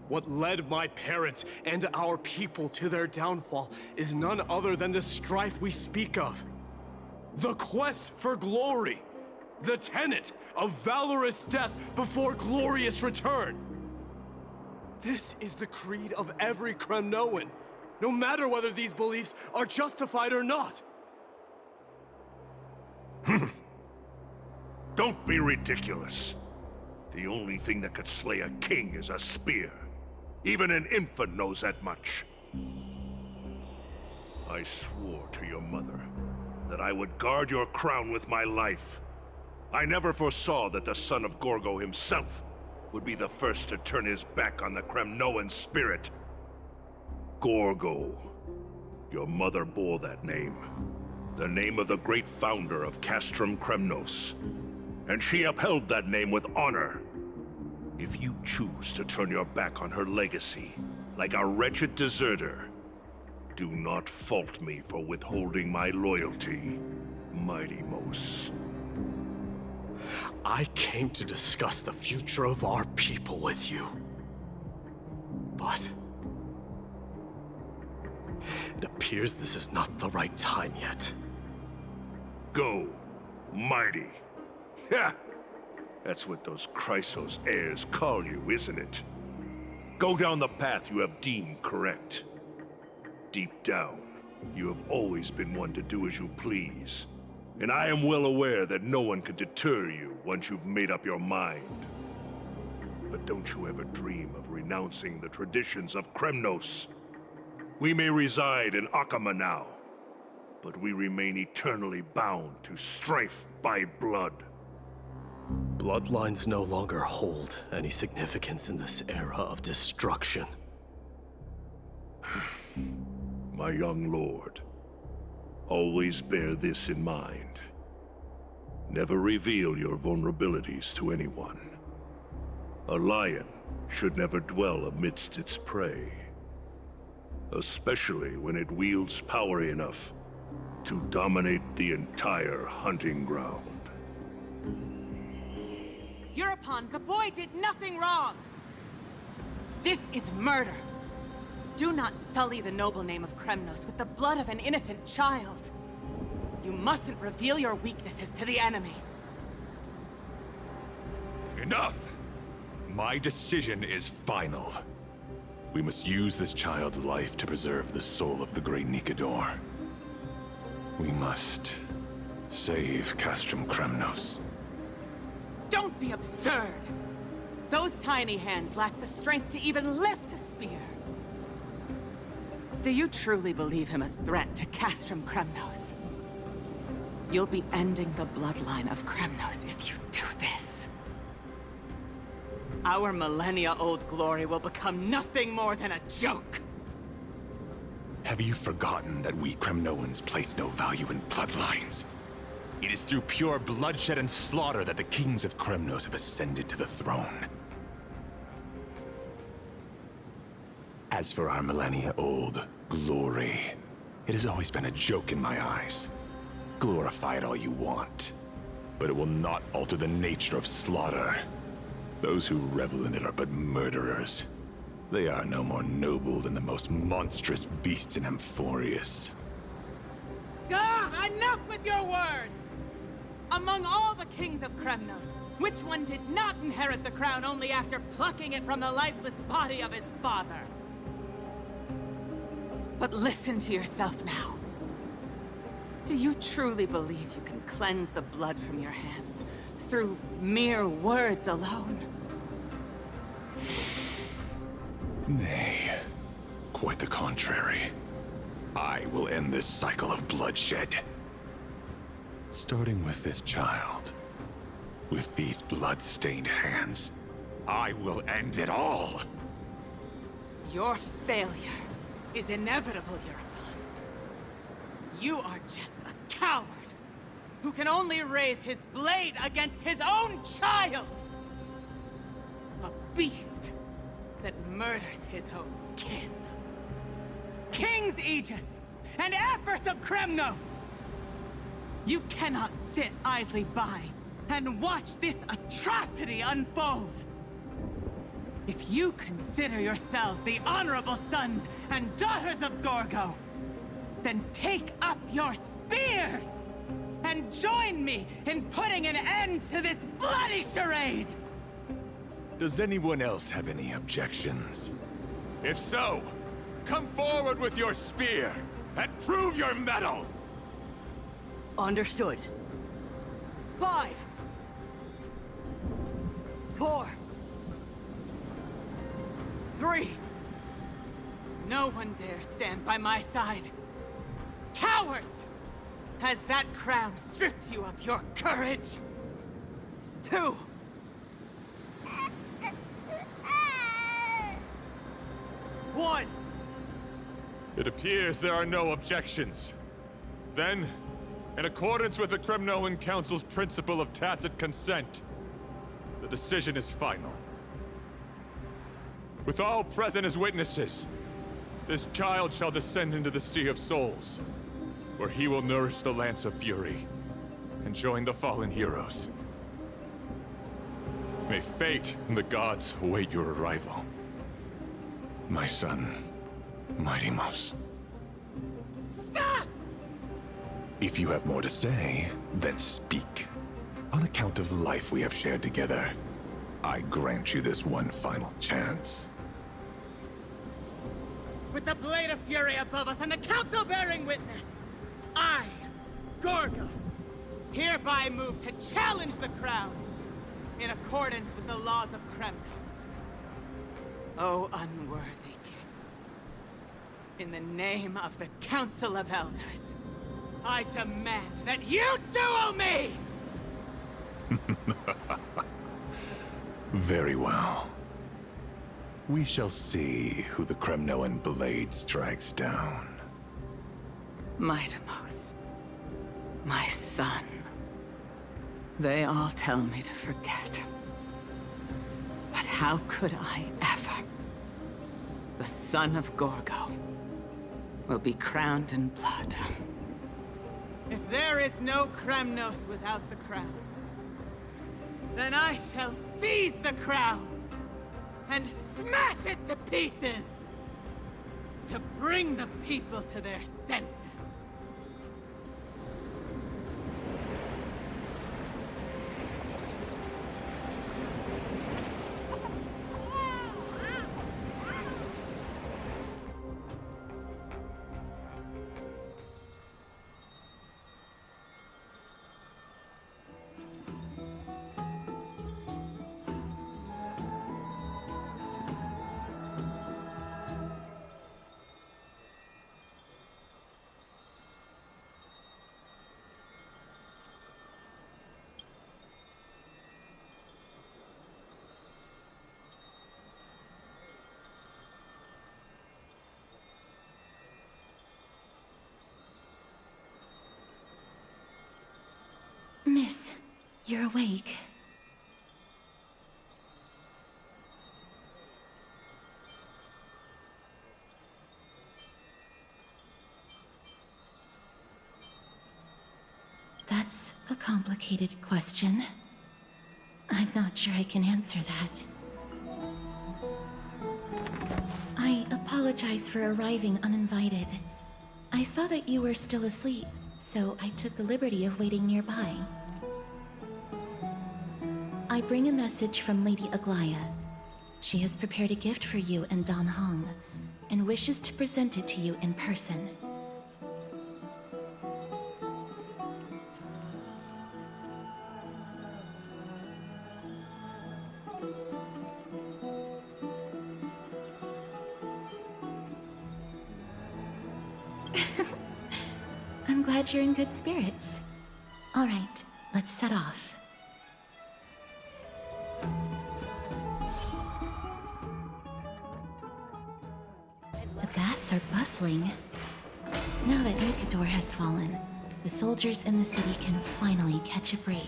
A: What led my parents and our people to their downfall is none other than the strife we speak of. The quest for glory. The tenet of valorous death before glorious return. This is the creed of every Kremnoan, no matter whether these beliefs are justified or not.
F: Don't be ridiculous. The only thing that could slay a king is a spear. Even an infant knows that much. I swore to your mother that I would guard your crown with my life. I never foresaw that the son of Gorgo himself
I: would be the first to turn his back on the Kremnoan spirit. Gorgo. Your mother bore that name. The name of the great founder of Castrum Kremnos. And she upheld that name with honor. If you choose to turn your back on her legacy, like a wretched deserter, do not fault me for withholding my loyalty, Mighty Mos.
A: I came to discuss the future of our people with you. But it appears this is not the right time yet.
I: Go, Mighty. Ha! That's what those Chrysos heirs call you, isn't it? Go down the path you have deemed correct. Deep down, you have always been one to do as you please. And I am well aware that no one can deter you once you've made up your mind. But don't you ever dream of renouncing the traditions of Kremnos. We may reside in Akama now, but we remain eternally bound to strife by blood.
A: Bloodlines no longer hold any significance in this era of destruction.
I: My young lord, always bear this in mind. Never reveal your vulnerabilities to anyone. A lion should never dwell amidst its prey, especially when it wields power enough to dominate the entire hunting ground.
N: Eurepon, the boy did nothing wrong! This is murder! Do not sully the noble name of Kremnos with the blood of an innocent child. You mustn't reveal your weaknesses to the enemy.
O: Enough! My decision is final. We must use this child's life to preserve the soul of the great Nikador. We must save Castrum Kremnos.
N: Don't be absurd! Those tiny hands lack the strength to even lift a spear. Do you truly believe him a threat to Castrum Kremnos? You'll be ending the bloodline of Kremnos if you do this. Our millennia-old glory will become nothing more than a joke.
O: Have you forgotten that we Kremnoans place no value in bloodlines? It is through pure bloodshed and slaughter that the kings of Kremnos have ascended to the throne. As for our millennia-old glory, it has always been a joke in my eyes. Glorify it all you want, but it will not alter the nature of slaughter. Those who revel in it are but murderers. They are no more noble than the most monstrous beasts in Amphoreus.
N: Ah, enough with your words! Among all the kings of Kremnos, which one did not inherit the crown only after plucking it from the lifeless body of his father? But listen to yourself now. Do you truly believe you can cleanse the blood from your hands through mere words alone?
O: Nay, quite the contrary. I will end this cycle of bloodshed. Starting with this child. With these blood-stained hands, I will end it all!
N: Your failure is inevitable, Eurepon. You are just a coward who can only raise his blade against his own child! A beast that murders his own kin. King's Aegis and Empress of Kremnos! You cannot sit idly by and watch this atrocity unfold! If you consider yourselves the honorable sons and daughters of Gorgo, then take up your spears and join me in putting an end to this bloody charade!
O: Does anyone else have any objections? If so, come forward with your spear and prove your mettle!
N: Understood. 5, 4, 3. No one dare stand by my side. Cowards! Has that crown stripped you of your courage? 2.
O: It appears there are no objections. Then, in accordance with the Kremnoan Council's principle of tacit consent, the decision is final. With all present as witnesses, this child shall descend into the Sea of Souls, where he will nourish the Lance of Fury and join the fallen heroes. May fate and the gods await your arrival. My son, Mighty-Mos.
N: Stop!
O: If you have more to say, then speak. On account of the life we have shared together, I grant you this one final chance.
N: With the Blade of Fury above us and the Council bearing witness, I, Gorgo, hereby move to challenge the crown in accordance with the laws of Kremnos. O unworthy king, in the name of the Council of Elders, I demand that you duel me!
O: Very well. We shall see who the Kremnoan blade strikes down.
N: Mighty-Mos, my son. They all tell me to forget. But how could I ever? The son of Gorgo will be crowned in blood. If there is no Kremnos without the crown, then I shall seize the crown and smash it to pieces to bring the people to their senses.
D: Miss, you're awake. That's a complicated question. I'm not sure I can answer that. I apologize for arriving uninvited. I saw that you were still asleep, so I took the liberty of waiting nearby. I bring a message from Lady Aglaya. She has prepared a gift for you and Dan Hong, and wishes to present it to you in person. I'm glad you're in good spirits. All right, let's set off. The baths are bustling. Now that Nikador has fallen, the soldiers in the city can finally catch a break.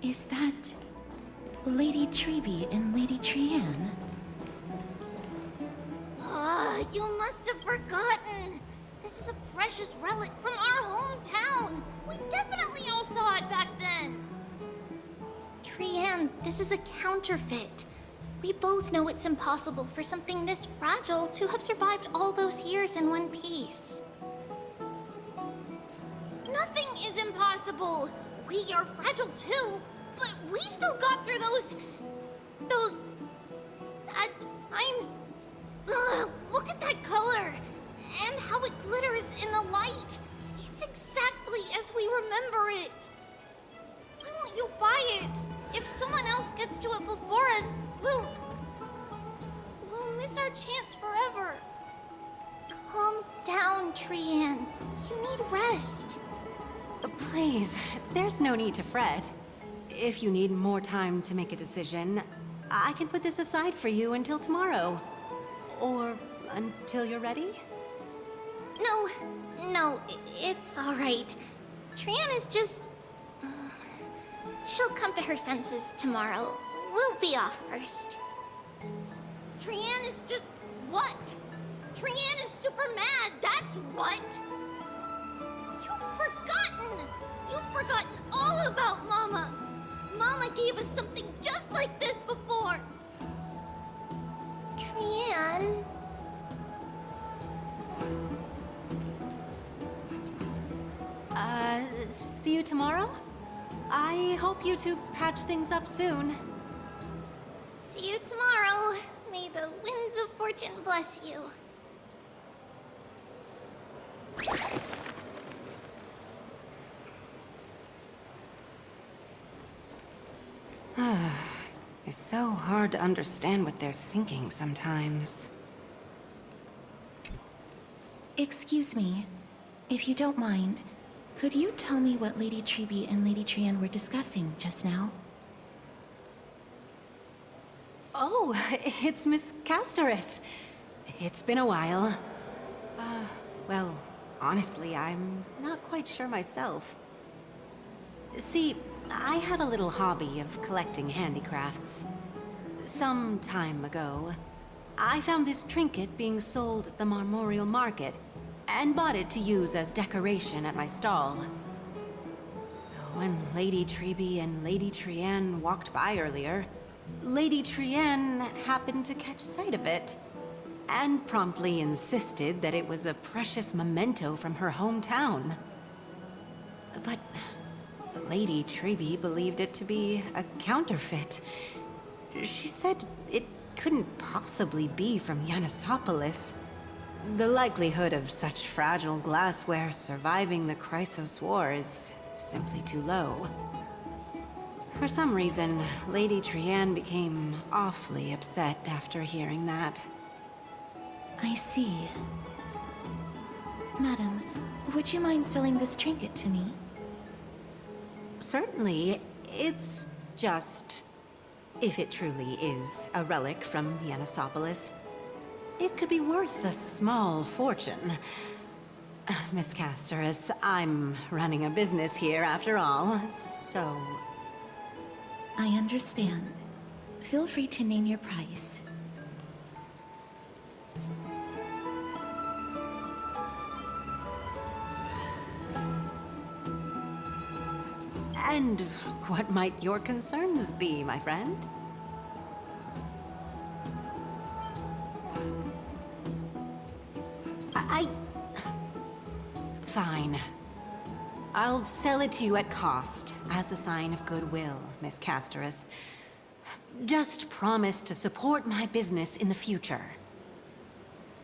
D: Is that Lady Treeby and Lady Trianne?
C: You must have forgotten. This is a precious relic from our hometown. We definitely all saw it back then. Trianne, this is a counterfeit. We both know it's impossible for something this fragile to have survived all those years in one piece. Nothing is impossible. We are fragile too, but we still got through those sad times. Ugh, look at that color, and how it glitters in the light. It's exactly as we rest.
P: Please, there's no need to fret. If you need more time to make a decision, I can put this aside for you until tomorrow. Or until you're ready?
C: No, it's all right. Trian is just... She'll come to her senses tomorrow. We'll be off first. Trian is just... what? Trian is super mad, that's what! You've forgotten all about Mama! Mama gave us something just like this before! Trian...
P: See you tomorrow? I hope you two patch things up soon.
C: See you tomorrow. May the winds of fortune bless you.
P: It's so hard to understand what they're thinking sometimes.
D: Excuse me, if you don't mind, could you tell me what Lady Treby and Lady Trian were discussing just now?
P: Oh, it's Miss Castorus. It's been a while. Well, honestly, I'm not quite sure myself. See, I have a little hobby of collecting handicrafts. Some time ago, I found this trinket being sold at the Marmorial Market, and bought it to use as decoration at my stall. When Lady Treby and Lady Trian walked by earlier, Lady Trian happened to catch sight of it, and promptly insisted that it was a precious memento from her hometown. But Lady Treby believed it to be a counterfeit. She said it couldn't possibly be from Yanisopolis. The likelihood of such fragile glassware surviving the Chrysos War is simply too low. For some reason, Lady Trian became awfully upset after hearing that.
D: I see. Madam, would you mind selling this trinket to me?
P: Certainly. It's just... if it truly is a relic from Yanisopolis, it could be worth a small fortune. Miss Castorus, I'm running a business here after all, so...
D: I understand. Feel free to name your price.
P: And what might your concerns be, my friend? Fine. I'll sell it to you at cost, as a sign of goodwill, Miss Castorus. Just promise to support my business in the future.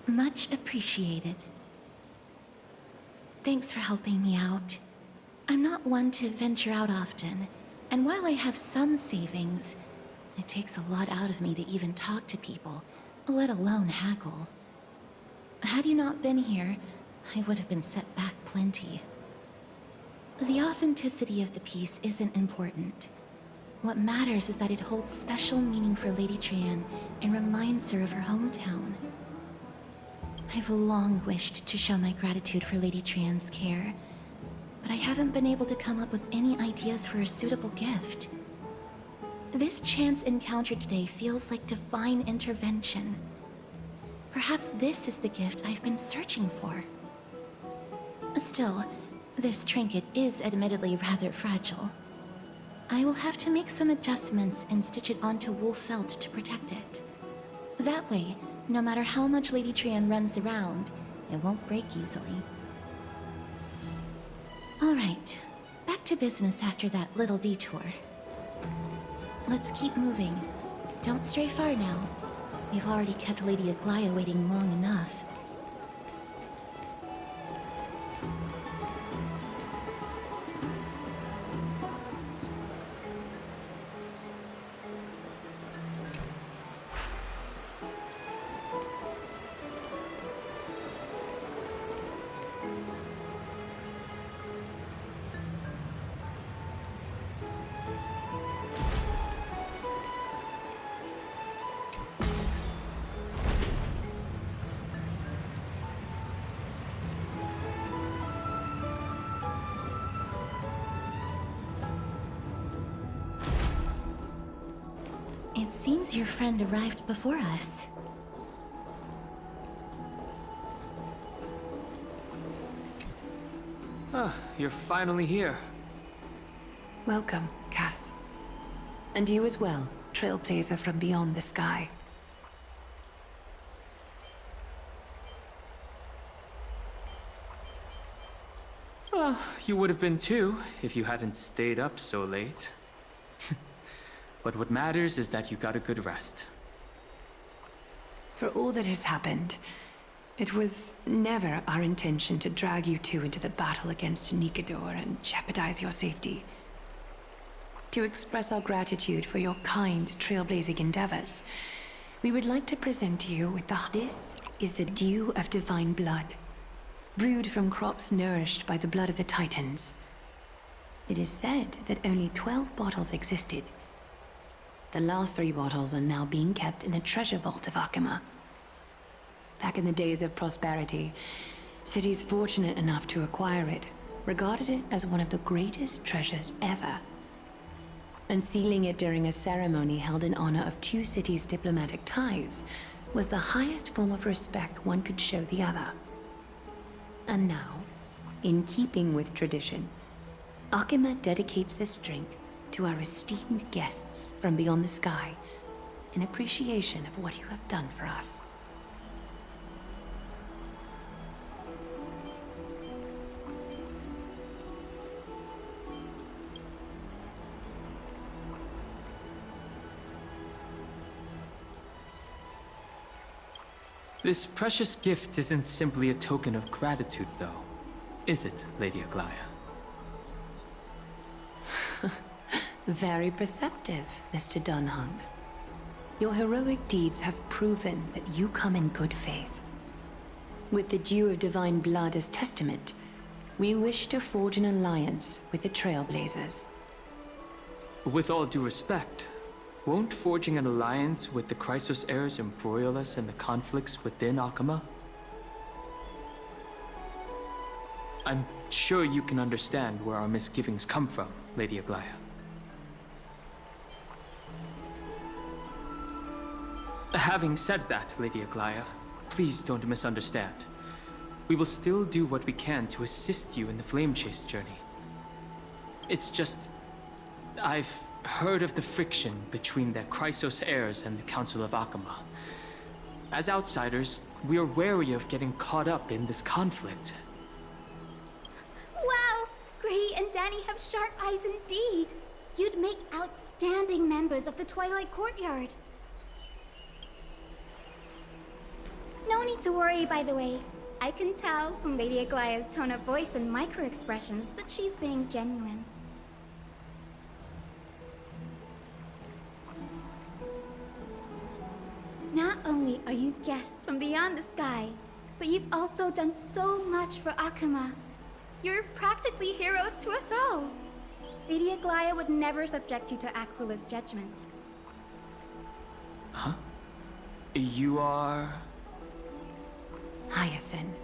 D: Much appreciated. Thanks for helping me out. I'm not one to venture out often, and while I have some savings, it takes a lot out of me to even talk to people, let alone haggle. Had you not been here, I would have been set back plenty. The authenticity of the piece isn't important. What matters is that it holds special meaning for Lady Trian and reminds her of her hometown. I've long wished to show my gratitude for Lady Trian's care, but I haven't been able to come up with any ideas for a suitable gift. This chance encounter today feels like divine intervention. Perhaps this is the gift I've been searching for. Still, this trinket is admittedly rather fragile. I will have to make some adjustments and stitch it onto wool felt to protect it. That way, no matter how much Lady Trian runs around, it won't break easily. Alright, back to business after that little detour. Let's keep moving. Don't stray far now. We've already kept Lady Aglaia waiting long enough. It seems your friend arrived before us.
E: Ah, you're finally here.
B: Welcome, Cass. And you as well, trailblazer from beyond the sky.
E: Well, you would have been too, if you hadn't stayed up so late. But what matters is that you got a good rest.
B: For all that has happened, it was never our intention to drag you two into the battle against Nikador and jeopardize your safety. To express our gratitude for your kind, trailblazing endeavors, we would like to present you with This is the dew of divine blood, brewed from crops nourished by the blood of the Titans. It is said that only 12 bottles existed. The last 3 bottles are now being kept in the treasure vault of Akima. Back in the days of prosperity, cities fortunate enough to acquire it regarded it as one of the greatest treasures ever. Unsealing it during a ceremony held in honor of 2 cities' diplomatic ties was the highest form of respect one could show the other. And now, in keeping with tradition, Akima dedicates this drink to our esteemed guests from beyond the sky in appreciation of what you have done for us.
E: This precious gift isn't simply a token of gratitude, though, is it, Lady Aglaya?
B: Very perceptive, Mr. Dunhung. Your heroic deeds have proven that you come in good faith. With the dew of divine blood as testament, we wish to forge an alliance with the Trailblazers.
E: With all due respect, won't forging an alliance with the Chrysos heirs embroil us in the conflicts within Akima? I'm sure you can understand where our misgivings come from, Lady Aglaya. Having said that, Lady Aglaya, please don't misunderstand. We will still do what we can to assist you in the Flame Chase journey. It's just... I've heard of the friction between the Chrysos heirs and the Council of Akima. As outsiders, we are wary of getting caught up in this conflict.
C: Wow! Gray and Danny have sharp eyes indeed. You'd make outstanding members of the Twilight Courtyard. No need to worry, by the way. I can tell from Lady Aglaya's tone of voice and micro-expressions that she's being genuine. Not only are you guests from beyond the sky, but you've also done so much for Akima. You're practically heroes to us all. Lady Aglaya would never subject you to Aquila's judgment.
E: Huh? You are...
B: Hyacinth,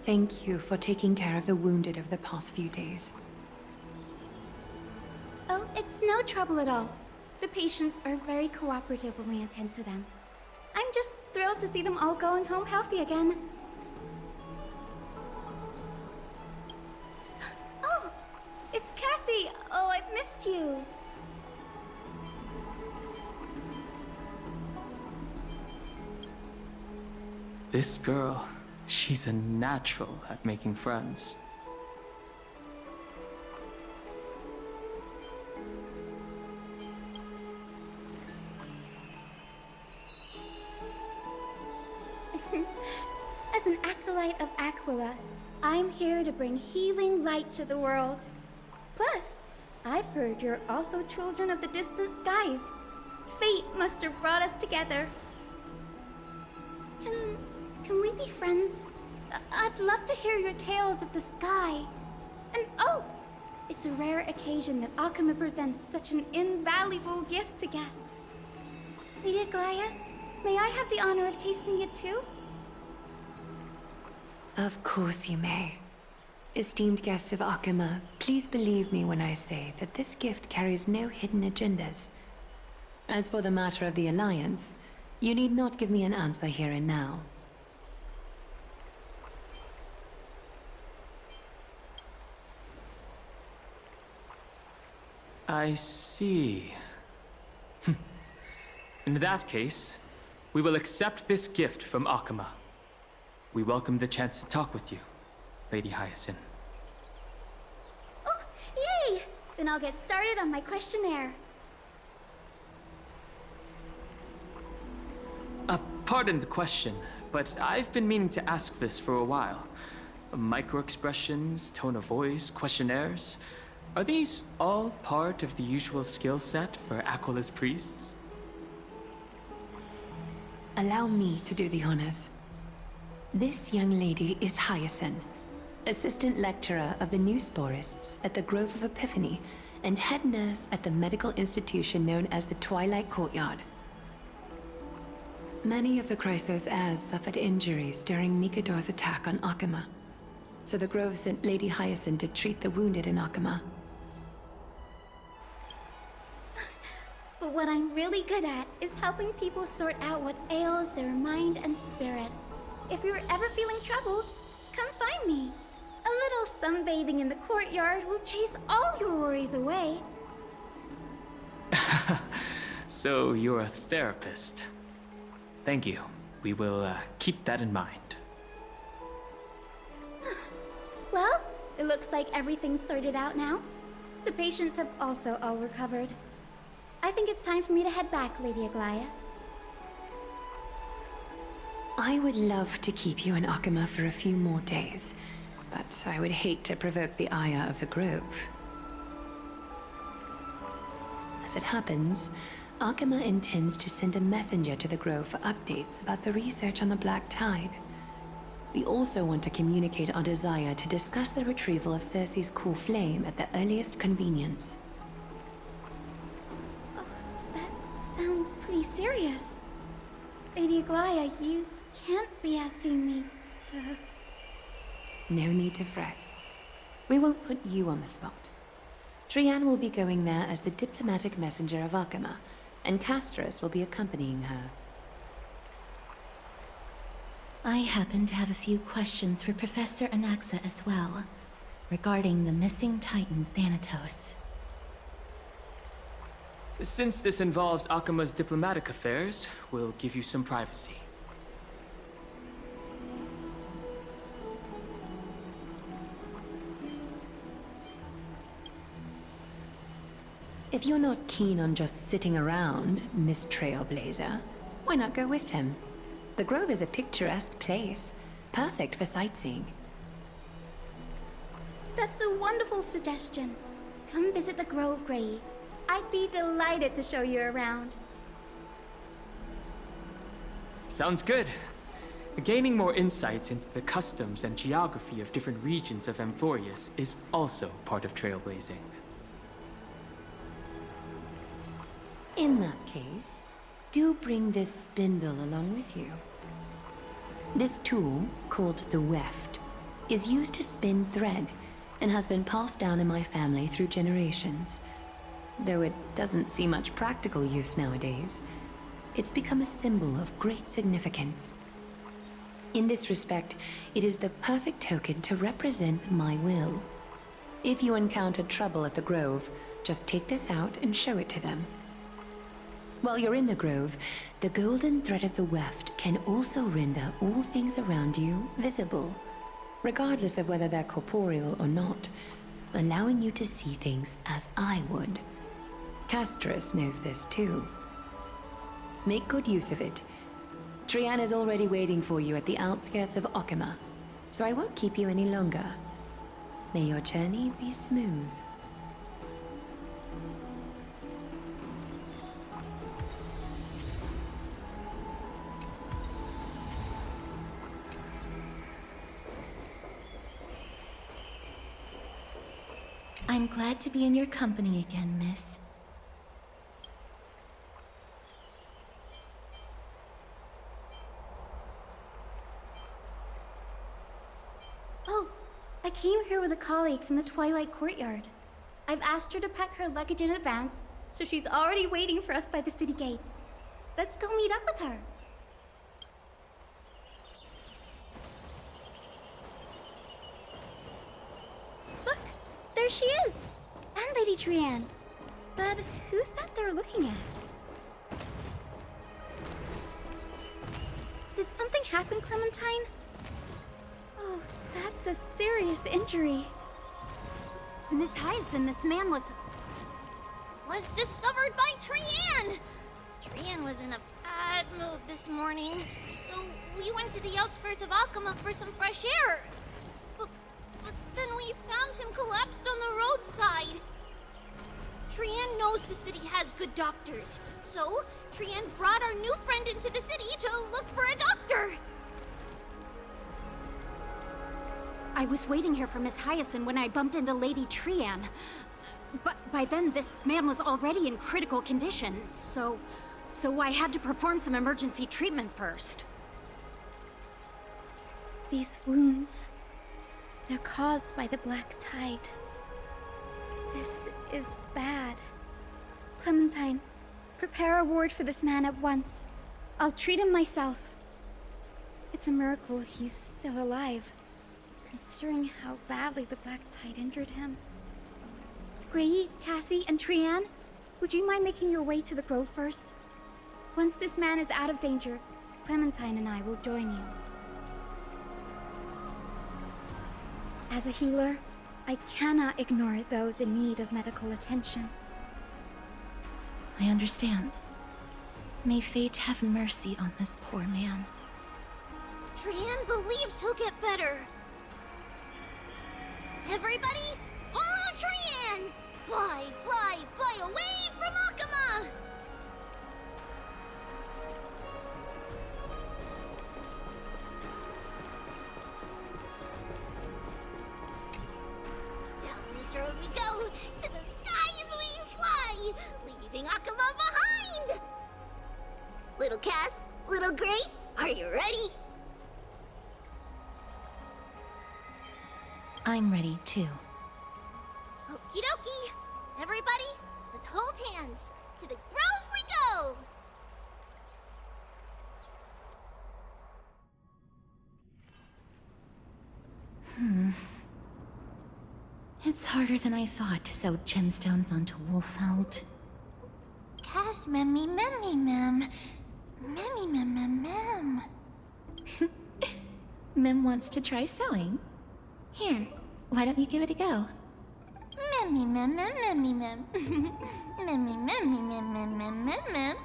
B: thank you for taking care of the wounded of the past few days.
C: Oh, it's no trouble at all. The patients are very cooperative when we attend to them. I'm just thrilled to see them all going home healthy again. Oh, it's Cassie! Oh, I've missed you.
E: This girl, she's a natural at making friends.
C: As an acolyte of Aquila, I'm here to bring healing light to the world. Plus, I've heard you're also children of the distant skies. Fate must have brought us together. Can we be friends? I'd love to hear your tales of the sky. And oh, it's a rare occasion that Akima presents such an invaluable gift to guests. Lady Aglaya, may I have the honor of tasting it too?
B: Of course you may. Esteemed guests of Akima, please believe me when I say that this gift carries no hidden agendas. As for the matter of the Alliance, you need not give me an answer here and now.
E: I see. In that case, we will accept this gift from Akama. We welcome the chance to talk with you, Lady Hyacinth.
C: Oh, yay! Then I'll get started on my questionnaire.
E: Pardon the question, but I've been meaning to ask this for a while. Micro-expressions, tone of voice, questionnaires, are these all part of the usual skill set for Aquila's priests?
B: Allow me to do the honors. This young lady is Hyacinth, assistant lecturer of the new sporists at the Grove of Epiphany, and head nurse at the medical institution known as the Twilight Courtyard. Many of the Chrysos heirs suffered injuries during Nikador's attack on Akama, so the Grove sent Lady Hyacinth to treat the wounded in Akama.
C: But what I'm really good at is helping people sort out what ails their mind and spirit. If you're ever feeling troubled, come find me. A little sunbathing in the courtyard will chase all your worries away.
E: So you're a therapist. Thank you. We will keep that in mind.
C: Well, it looks like everything's sorted out now. The patients have also all recovered. I think it's time for me to head back, Lady Aglaya.
B: I would love to keep you in Akama for a few more days, but I would hate to provoke the ire of the Grove. As it happens, Akama intends to send a messenger to the Grove for updates about the research on the Black Tide. We also want to communicate our desire to discuss the retrieval of Circe's core flame at the earliest convenience.
C: Oh, that sounds pretty serious. Lady Aglaya, you can't be asking me to...
B: No need to fret. We won't put you on the spot. Trianne will be going there as the diplomatic messenger of Akama, and Castorus will be accompanying her.
D: I happen to have a few questions for Professor Anaxa as well, regarding the missing Titan Thanatos.
E: Since this involves Akama's diplomatic affairs, we'll give you some privacy.
B: If you're not keen on just sitting around, Miss Trailblazer, why not go with him? The Grove is a picturesque place, perfect for sightseeing.
C: That's a wonderful suggestion. Come visit the Grove, Grey. I'd be delighted to show you around.
E: Sounds good. Gaining more insights into the customs and geography of different regions of Amphoreus is also part of trailblazing.
B: In that case, do bring this spindle along with you. This tool, called the weft, is used to spin thread and has been passed down in my family through generations. Though it doesn't see much practical use nowadays, it's become a symbol of great significance. In this respect, it is the perfect token to represent my will. If you encounter trouble at the Grove, just take this out and show it to them. While you're in the Grove, the golden thread of the weft can also render all things around you visible, regardless of whether they're corporeal or not, allowing you to see things as I would. Castorus knows this too. Make good use of it. Trianne is already waiting for you at the outskirts of Akama, so I won't keep you any longer. May your journey be smooth.
D: I'm glad to be in your company again, miss.
C: Oh, I came here with a colleague from the Twilight Courtyard. I've asked her to pack her luggage in advance, so she's already waiting for us by the city gates. Let's go meet up with her. Look, there she is! And Lady Trianne. But who's that they're looking at? Did something happen, Clementine? Oh, that's a serious injury. Miss Hyacinth, this man was discovered by Trianne! Trianne was in a bad mood this morning, so we went to the outskirts of Akama for some fresh air. But then we found him collapsed on the roadside. Trianne knows the city has good doctors, so Trianne brought our new friend into the city to look for a doctor. I was waiting here for Miss Hyacinth when I bumped into Lady Trianne. But by then, this man was already in critical condition, so I had to perform some emergency treatment first. These wounds, they're caused by the Black Tide. This is bad. Clementine, prepare a ward for this man at once. I'll treat him myself. It's a miracle he's still alive, considering how badly the Black Tide injured him. Grey, Cassie, and Trianne, would you mind making your way to the grove first? Once this man is out of danger, Clementine and I will join you. As a healer, I cannot ignore those in need of medical attention.
D: I understand. May fate have mercy on this poor man.
C: Trianne believes he'll get better. Everybody, follow Trianne! Fly, fly, fly away from Akama! Down this road we go, to the skies we fly, leaving Akama behind! Little Cass, little Grey, are you ready?
D: I'm ready, too.
C: Okie dokie! Everybody, let's hold hands. To the grove we go!
D: It's harder than I thought to sew gemstones onto Wolfeld.
C: Cass, memmy, memmy, mem. Memmy, mem, mem, mem.
D: Mem wants to try sewing. Here, why don't you give it a go?
C: Memmy, mem, mem, memmy, mem. Memmy, memmy, mem, mem, mem, mem, mem.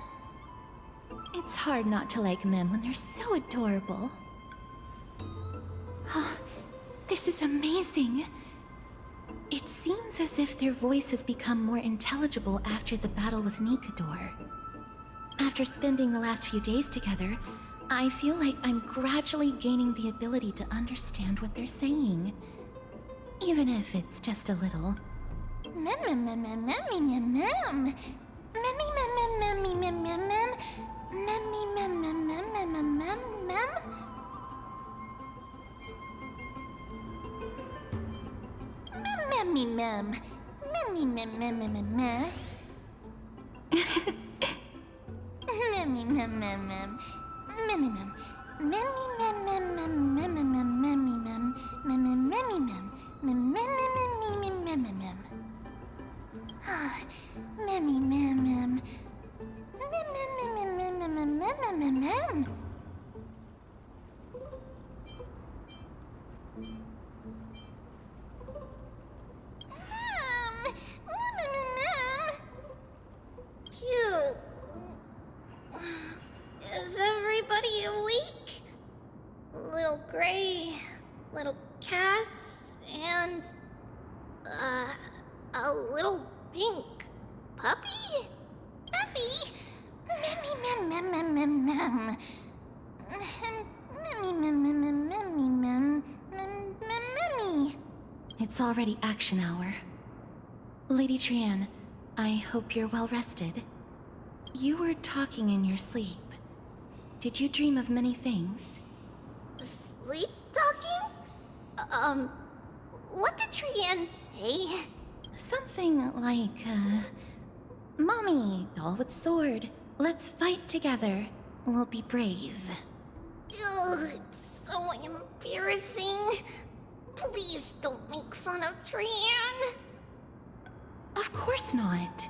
D: It's hard not to like Mem when they're so adorable. Oh, this is amazing. It seems as if their voice has become more intelligible after the battle with Nikador. After spending the last few days together, I feel like I'm gradually gaining the ability to understand what they're saying. Even if it's just a little.
C: Mem, mem, mem, mem, memmy, mem, mem. Memmy, mem, mem, memmy, mem, mem, mem. Memmy, mem, mem, mem, mem, mem, mem, mem. Memmy, mem. Memmy, mem, mem, mem, mem, mem. Memmy, mem, mem, mem. Memmy, mem. Memmy, mem, mem, mem, mem, mem, mem, memmy, mem. Memmy, memmy, mem. Mem, mem, mem, mem, mem, mem, mem. Ah, memmy, mem, mem. Mem, mem, mem, mem, mem, mem, mem, mem, mem. Cute. Is everybody awake? Little Grey, little Cass, and a little pink puppy? Puppy? Memmy, mem, mem, mem, mem, mem. Memmy, mem, mem, mem, memmy, mem, mem, mem, memmy.
D: It's already action hour. Lady Trianne, I hope you're well rested. You were talking in your sleep. Did you dream of many things?
C: Sleep talking? What did Trianne say?
D: Something like, Mommy, doll with sword. Let's fight together. We'll be brave.
C: Ugh, it's so embarrassing. Please don't make fun of Trian.
D: Of course not.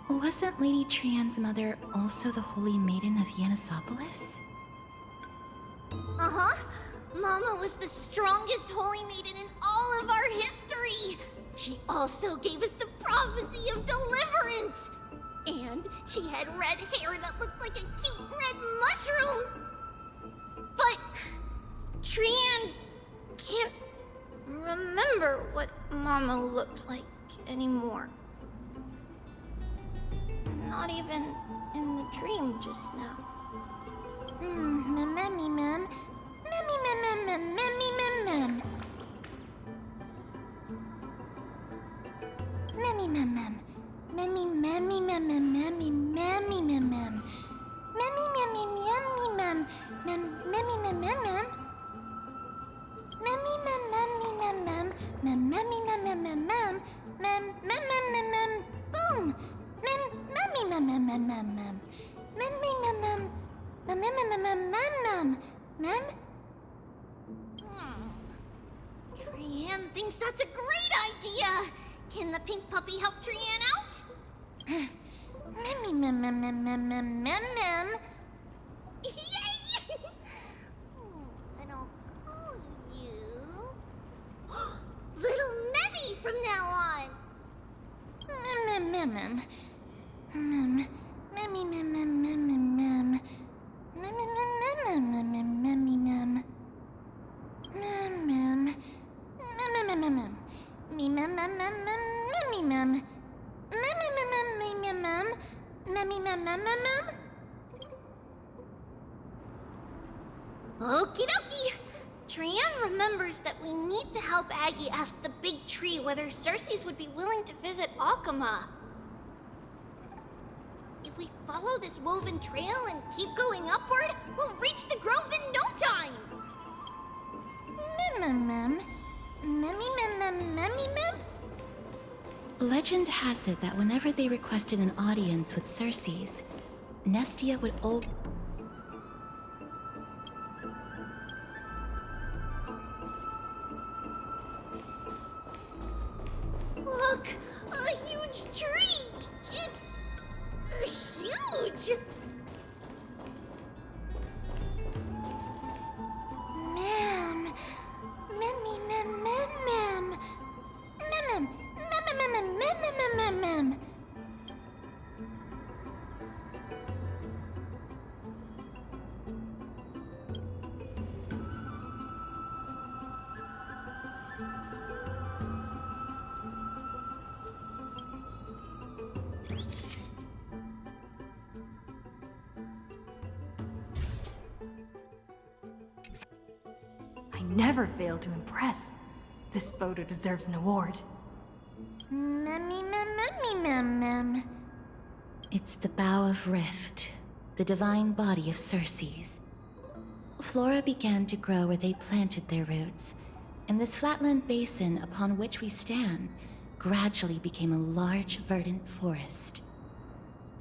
D: Wasn't Lady Trian's mother also the Holy Maiden of Yanisopolis?
C: Uh-huh. Mama was the strongest holy maiden in all of our history. She also gave us the prophecy of deliverance. And she had red hair that looked like a cute red mushroom. But Trian can't remember what Mama looked like anymore. Not even in the dream just now. Mammy mem. Mammy mem mem mammy mem mem. Mammy mem mem. Mammy mammy mem mem mammy mammy mem mem. Mammy mammy mammy mem mem mammy mem mem mem. Mammy mem mammy mem mem mem mammy mem mem mem mem mem mem mem mem mem boom. Mem mammy mem mem mem mem mem. Mammy mem mem mem mem mem mem mem mem. Trian thinks that's a great idea. Can the pink puppy help Trian out? Mammy mem mem mem mem mem mem mem. Yay! And I'll call you Little Memmy from now on. Mem mem mem mem. Memmy mem mem mem mem mem. Mem mem mem mem mem mem memmy mem. Mem mem. Mem mem mem mem. Me mem mem mem mem memmy mem. Mem mem mem mem mem mem. Memmy mem mem mem mem. Okie dokie. Trian remembers that we need to help Aggie ask the big tree whether Cersei's would be willing to visit Akama. If we follow this woven trail and keep going upward, we'll reach the grove in no time! Mem mem. Memmy mem mem memmy mem?
D: Legend has it that whenever they requested an audience with Cersei's, Nestia would
C: Look! A huge tree! It's huge! Mem. Memmy mem mem mem. Mem mem mem mem mem mem mem mem.
Q: Never fail to impress. This photo deserves an award.
C: Memmy mem memmy mem mem.
D: It's the Bough of Rift, the divine body of Cersei's. Flora began to grow where they planted their roots, and this flatland basin upon which we stand gradually became a large, verdant forest.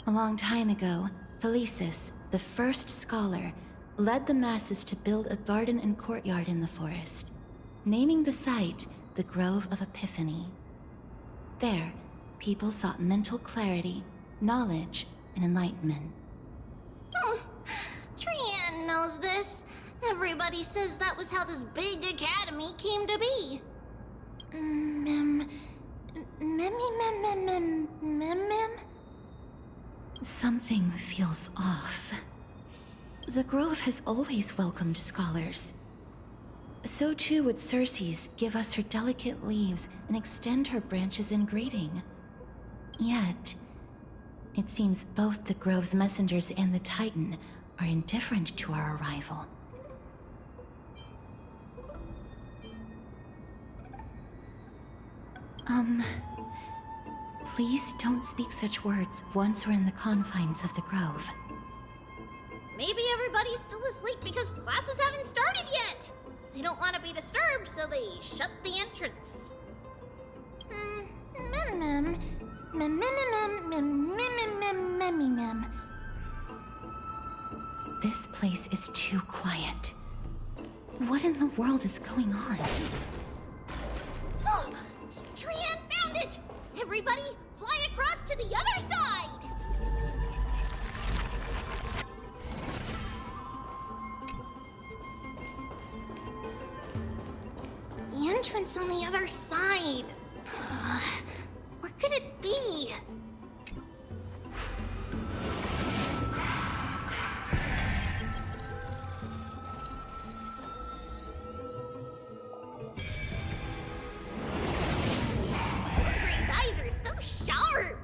D: A long time ago, Felicis, the first scholar, led the masses to build a garden and courtyard in the forest, naming the site the Grove of Epiphany. There, people sought mental clarity, knowledge, and enlightenment.
C: Trian knows this. Everybody says that was how this big academy came to be. Memmy mem mem mem mem mem?
D: Something feels off. The Grove has always welcomed scholars. So too would Cersei's give us her delicate leaves and extend her branches in greeting. Yet, it seems both the Grove's messengers and the Titan are indifferent to our arrival. Please don't speak such words once we're in the confines of the Grove.
C: Maybe everybody's still asleep because classes haven't started yet. They don't want to be disturbed, so they shut the entrance. Mem mem. Mem.
D: This place is too quiet. What in the world is going on?
C: Oh, Trian found it! Everybody, fly across to the other side! The entrance on the other side. Where could it be? Great eyes are so sharp!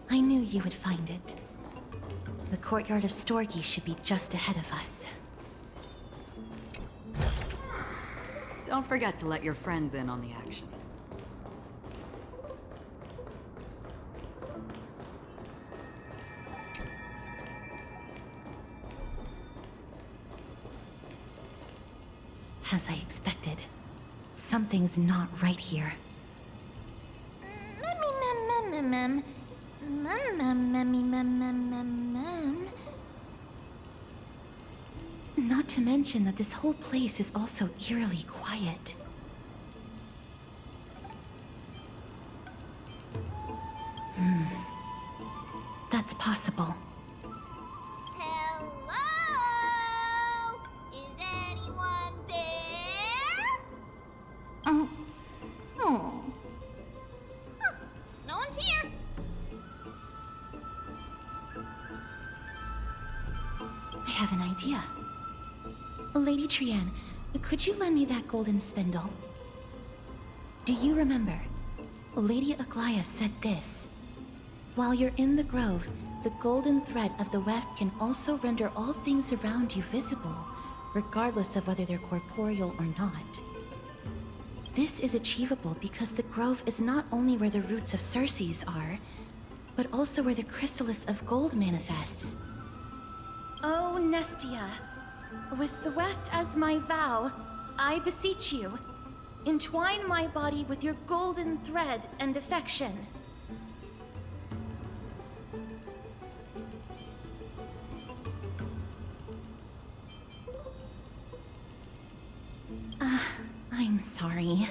D: I knew you would find it. The courtyard of Storgi should be just ahead of us.
R: Don't forget to let your friends in on the action.
D: As I expected, something's not right here. Not to mention that this whole place is also eerily quiet. That's possible.
C: Hello? Is anyone there? Oh. Huh, no one's here.
D: I have an idea. Lady Trian, could you lend me that golden spindle? Do you remember? Lady Aglaya said this. While you're in the grove, the golden thread of the weft can also render all things around you visible, regardless of whether they're corporeal or not. This is achievable because the grove is not only where the roots of Circes are, but also where the chrysalis of gold manifests. Oh, Nestia, with the weft as my vow, I beseech you, entwine my body with your golden thread and affection. I'm sorry.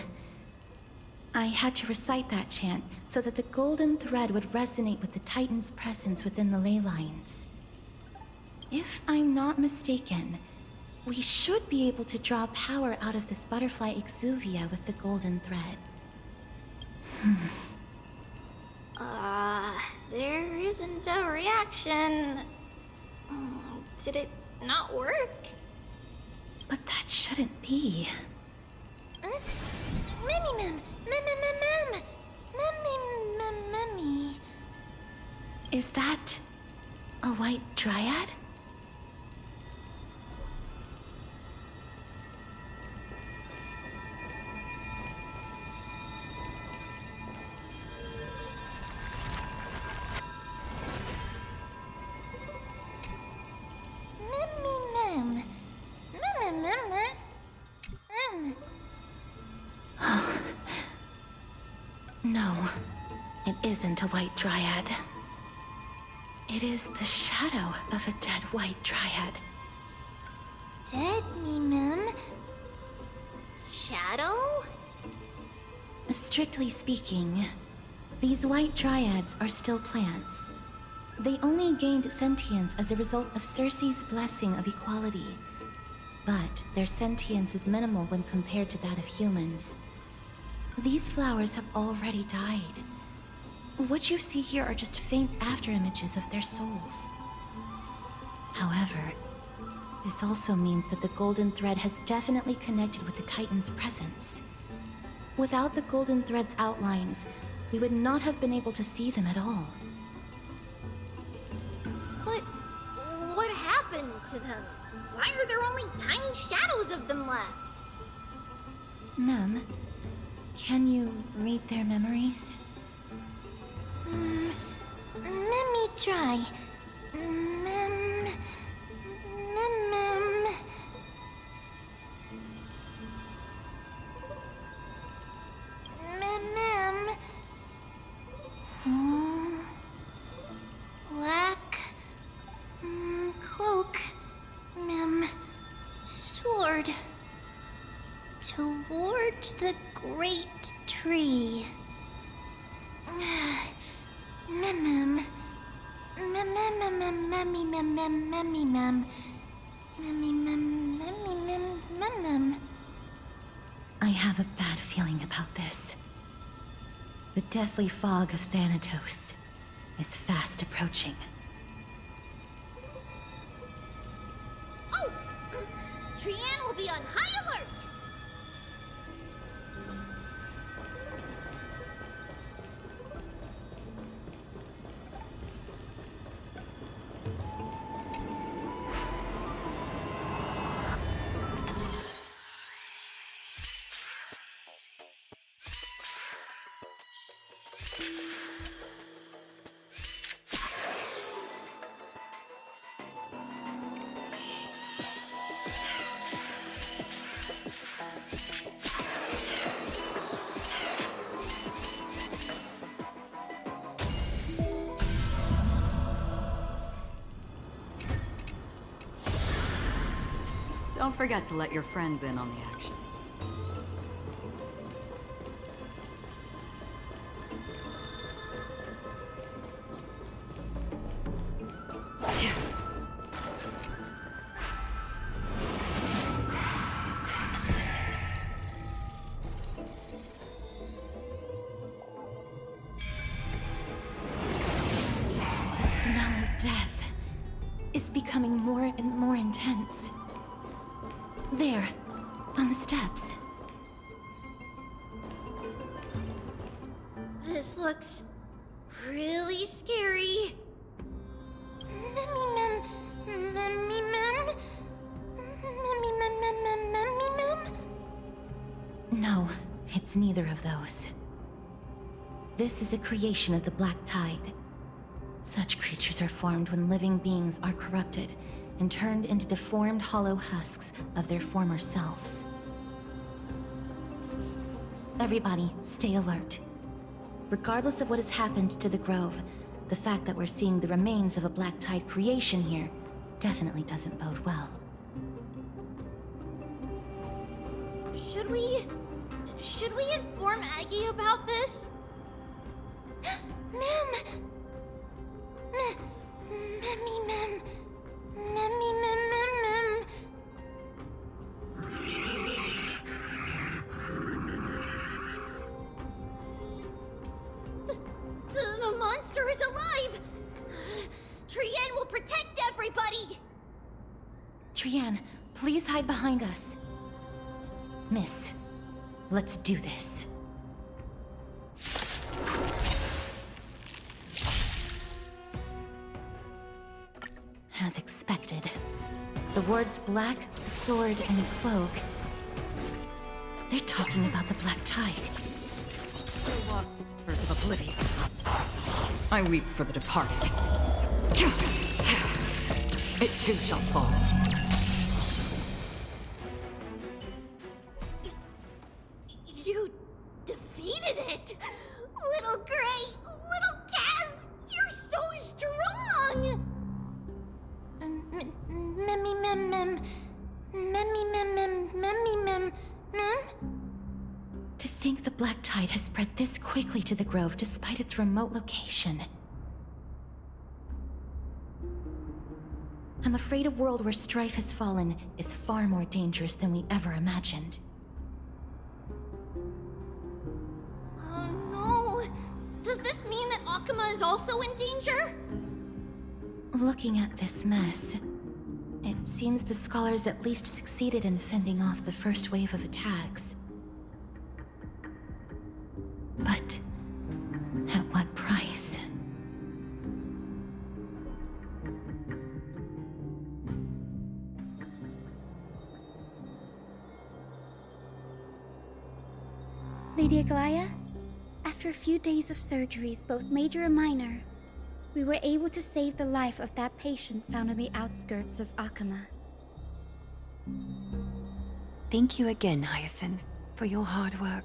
D: I had to recite that chant so that the golden thread would resonate with the Titan's presence within the ley lines. If I'm not mistaken, we should be able to draw power out of this butterfly exuvia with the golden thread.
C: There isn't a reaction. Did it not work?
D: But that shouldn't be.
C: Memmy.
D: Is that a white dryad? No, it isn't a white dryad. It is the shadow of a dead white dryad.
C: Dead, Mem? Shadow?
D: Strictly speaking, these white dryads are still plants. They only gained sentience as a result of Circe's blessing of equality. But their sentience is minimal when compared to that of humans. These flowers have already died. What you see here are just faint afterimages of their souls. However, this also means that the golden thread has definitely connected with the Titan's presence. Without the golden thread's outlines, we would not have been able to see them at all.
C: But what happened to them? Why are there only tiny shadows of them left?
D: Mem, can you read their memories?
C: Let me try. Mem. Black cloak, sword toward the great tree.
D: I have a bad feeling about this. The deathly fog of Thanatos is fast approaching.
C: Oh! Trianne will be on high alert!
R: Don't forget to let your friends in on the action.
D: The smell of death is becoming more and more intense. There, on the steps.
C: This looks really scary.
D: No, it's neither of those. This is a creation of the Black Tide. Such creatures are formed when living beings are corrupted and turned into deformed hollow husks of their former selves. Everybody, stay alert. Regardless of what has happened to the Grove, the fact that we're seeing the remains of a Black Tide creation here definitely doesn't bode well.
C: Should we inform Aggie about this? Ma'am! The monster is alive! Trianne will protect everybody!
D: Trianne, please hide behind us. Miss, let's do this. As expected, the words black, sword, and cloak. They're talking about the Black Tide.
R: Birds of Oblivion. I weep for the departed. It too shall fall.
C: You defeated it! Little Gray! Little Kaz! You're so strong!
D: To think the Black Tide has spread this quickly to the Grove despite its remote location. I'm afraid a world where strife has fallen is far more dangerous than we ever imagined.
C: Oh no! Does this mean that Akuma is also in danger?
D: Looking at this mess, it seems the scholars at least succeeded in fending off the first wave of attacks. But at what price?
S: Lady Aglaya, after a few days of surgeries, both major and minor, we were able to save the life of that patient found on the outskirts of Akuma.
B: Thank you again, Hyacinth, for your hard work.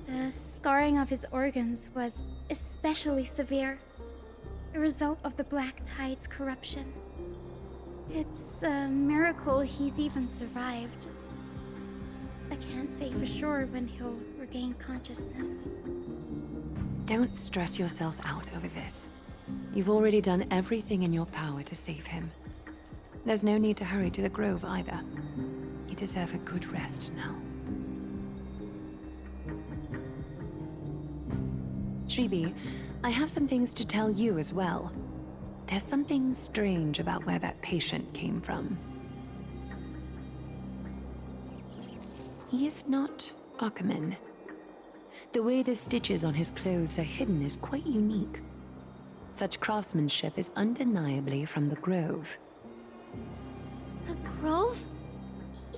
S: The scarring of his organs was especially severe, a result of the Black Tide's corruption. It's a miracle he's even survived. I can't say for sure when he'll regain consciousness.
B: Don't stress yourself out over this. You've already done everything in your power to save him. There's no need to hurry to the Grove either. You deserve a good rest now. Tribi, I have some things to tell you as well. There's something strange about where that patient came from. He is not Ackerman. The way the stitches on his clothes are hidden is quite unique. Such craftsmanship is undeniably from the Grove.
C: The Grove?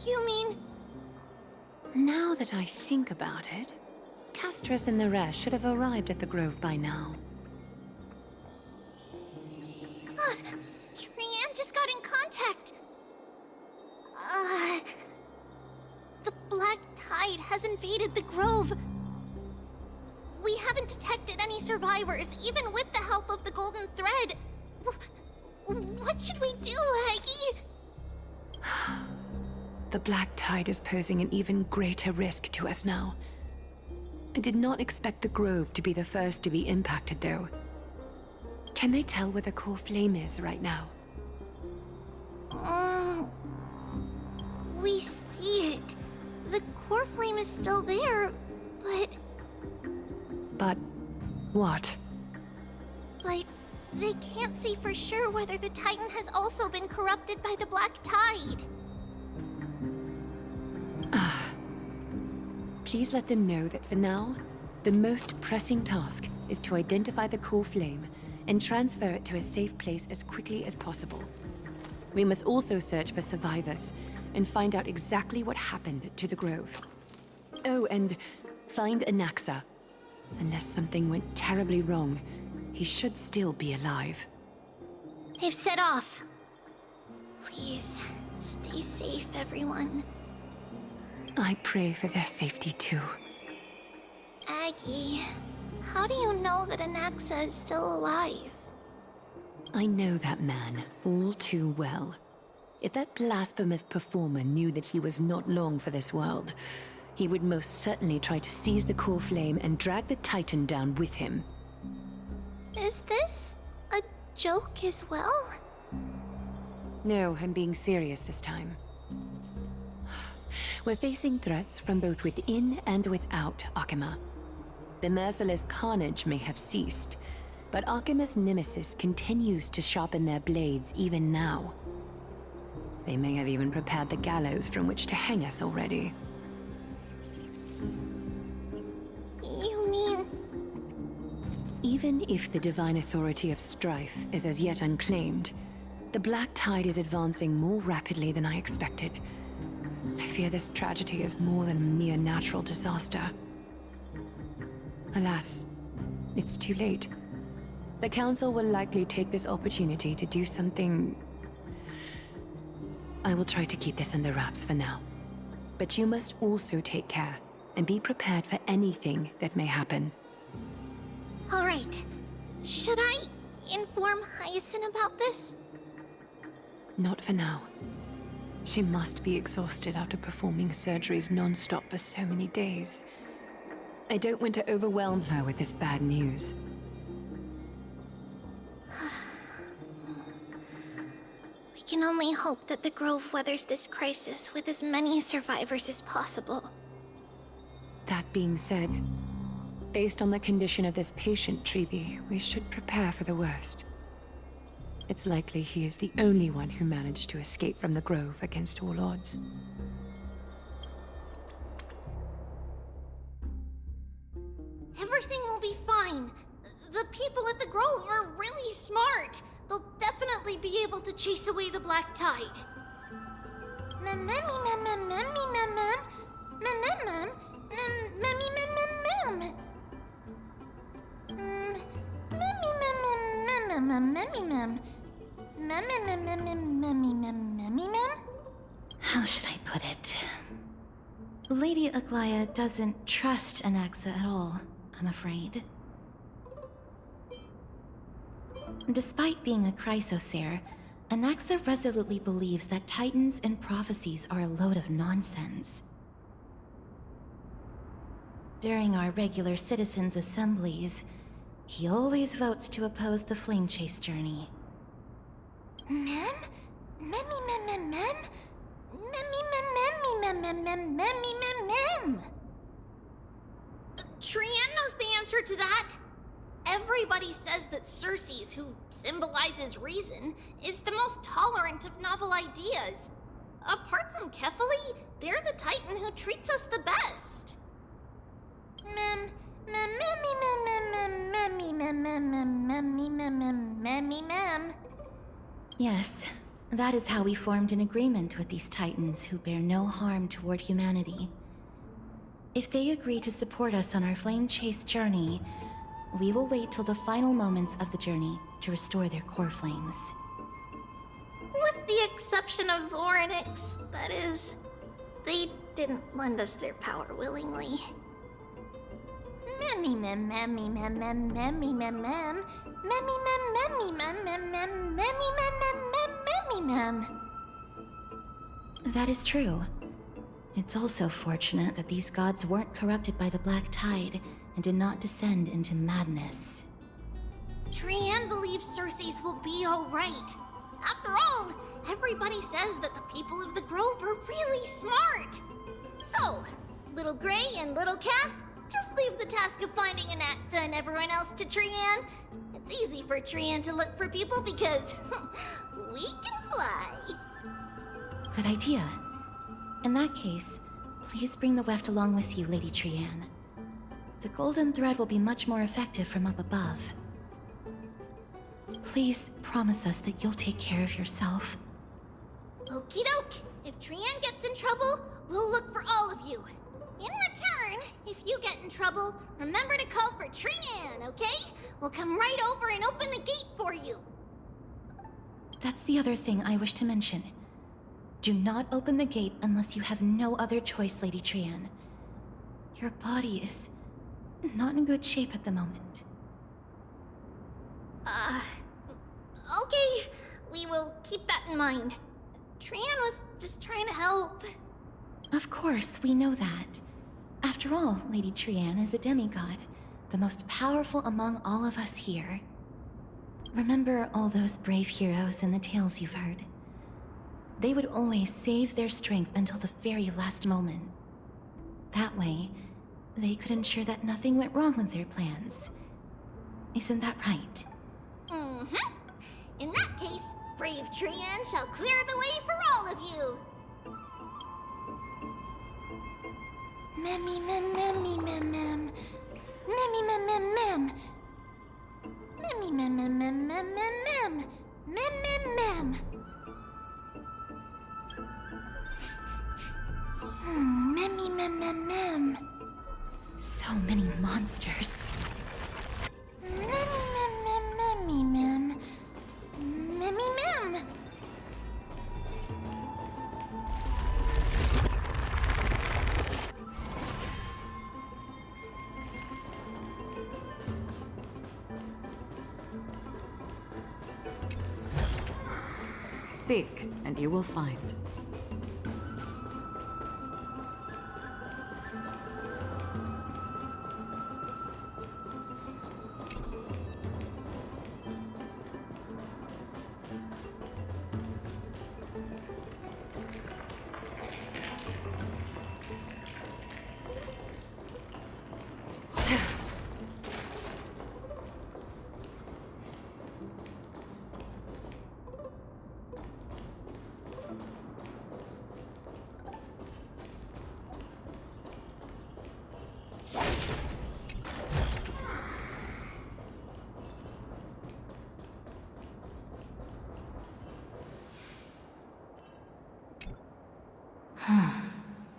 C: You mean...
B: Now that I think about it, Castris and the rest should have arrived at the Grove by now.
C: Trianne just got in contact! The Black Tide has invaded the Grove. We haven't detected any survivors, even with the help of the Golden Thread. What should we do, Aggie?
B: The Black Tide is posing an even greater risk to us now. I did not expect the Grove to be the first to be impacted, though. Can they tell where the core flame is right now?
C: We see it. The core flame is still there, but...
B: But... what?
C: But they can't say for sure whether the Titan has also been corrupted by the Black Tide.
B: Please let them know that for now, the most pressing task is to identify the core flame and transfer it to a safe place as quickly as possible. We must also search for survivors and find out exactly what happened to the Grove. Oh, and find Anaxa. Unless something went terribly wrong, he should still be alive.
C: They've set off. Please, stay safe, everyone.
B: I pray for their safety too.
C: Aggie, how do you know that Anaxa is still alive?
B: I know that man all too well. If that blasphemous performer knew that he was not long for this world, he would most certainly try to seize the core flame and drag the Titan down with him.
C: Is this a joke as well?
B: No, I'm being serious this time. We're facing threats from both within and without Akima. The merciless carnage may have ceased, but Akima's nemesis continues to sharpen their blades even now. They may have even prepared the gallows from which to hang us already.
C: You mean...
B: Even if the divine authority of strife is as yet unclaimed, the Black Tide is advancing more rapidly than I expected. I fear this tragedy is more than a mere natural disaster. Alas, it's too late. The Council will likely take this opportunity to do something... I will try to keep this under wraps for now. But you must also take care and be prepared for anything that may happen.
C: All right. Should I inform Hyacinth about this?
B: Not for now. She must be exhausted after performing surgeries non-stop for so many days. I don't want to overwhelm her with this bad news.
C: We can only hope that the Grove weathers this crisis with as many survivors as possible.
B: That being said, based on the condition of this patient, Tribi, we should prepare for the worst. It's likely he is the only one who managed to escape from the Grove against all odds.
C: Everything will be fine. The people at the Grove are really smart. They'll definitely be able to chase away the Black Tide.
D: How should I put it? Lady Aglaya doesn't trust Anaxa at all. I'm afraid. Despite being a Chrysosaur, Anaxa resolutely believes that Titans and prophecies are a load of nonsense. During our regular citizens' assemblies, he always votes to oppose the Flame Chase journey.
C: Mem? Memmy mem mem mem? Memmy mem memmy mem mem mem memmy mem mem. Trian knows the answer to that. Everybody says that Circes, who symbolizes reason, is the most tolerant of novel ideas. Apart from Kefali, they're the Titan who treats us the best. Mem, mem, memmy, mem, mem, memmy, mem, mem, mem, memmy, mem, mem, memmy, mem.
D: Yes, that is how we formed an agreement with these Titans who bear no harm toward humanity. If they agree to support us on our Flame Chase journey, we will wait till the final moments of the journey to restore their core flames.
C: With the exception of Voronix, that is. They didn't lend us their power willingly. Memmy mem memmy mem mem memmy mem mem. Memmy mem memmy mem mem mem memmy mem mem mem memmy mem.
D: That is true. It's also fortunate that these gods weren't corrupted by the Black Tide and did not descend into madness.
C: Trian believes Circes will be alright. After all, everybody says that the people of the Grove are really smart. So, Little Gray and Little Cass, just leave the task of finding Anaxa and everyone else to Trian. It's easy for Trian to look for people because we can fly.
D: Good idea. In that case, please bring the weft along with you, Lady Trian. The golden thread will be much more effective from up above. Please promise us that you'll take care of yourself.
C: Okie doke. If Trian gets in trouble, we'll look for all of you. In return, if you get in trouble, remember to call for Trian, okay? We'll come right over and open the gate for you.
D: That's the other thing I wish to mention. Do not open the gate unless you have no other choice, Lady Trian. Your body is not in good shape at the moment.
C: Okay. We will keep that in mind. Trian was just trying to help.
D: Of course, we know that. After all, Lady Trian is a demigod, the most powerful among all of us here. Remember all those brave heroes in the tales you've heard? They would always save their strength until the very last moment. That way, they could ensure that nothing went wrong with their plans. Isn't that right?
C: Mm-hmm. In that case, brave Trian shall clear the way for all of you. Memmy mem memmy mem mem. Memmy mem mem mem. Memmy mem mem mem mem mem mem. Mem mem mem. Memmy mem mem mem.
D: So many monsters.
C: Memmy mem mem memmy mem. Memmy mem.
R: Seek, and you will find.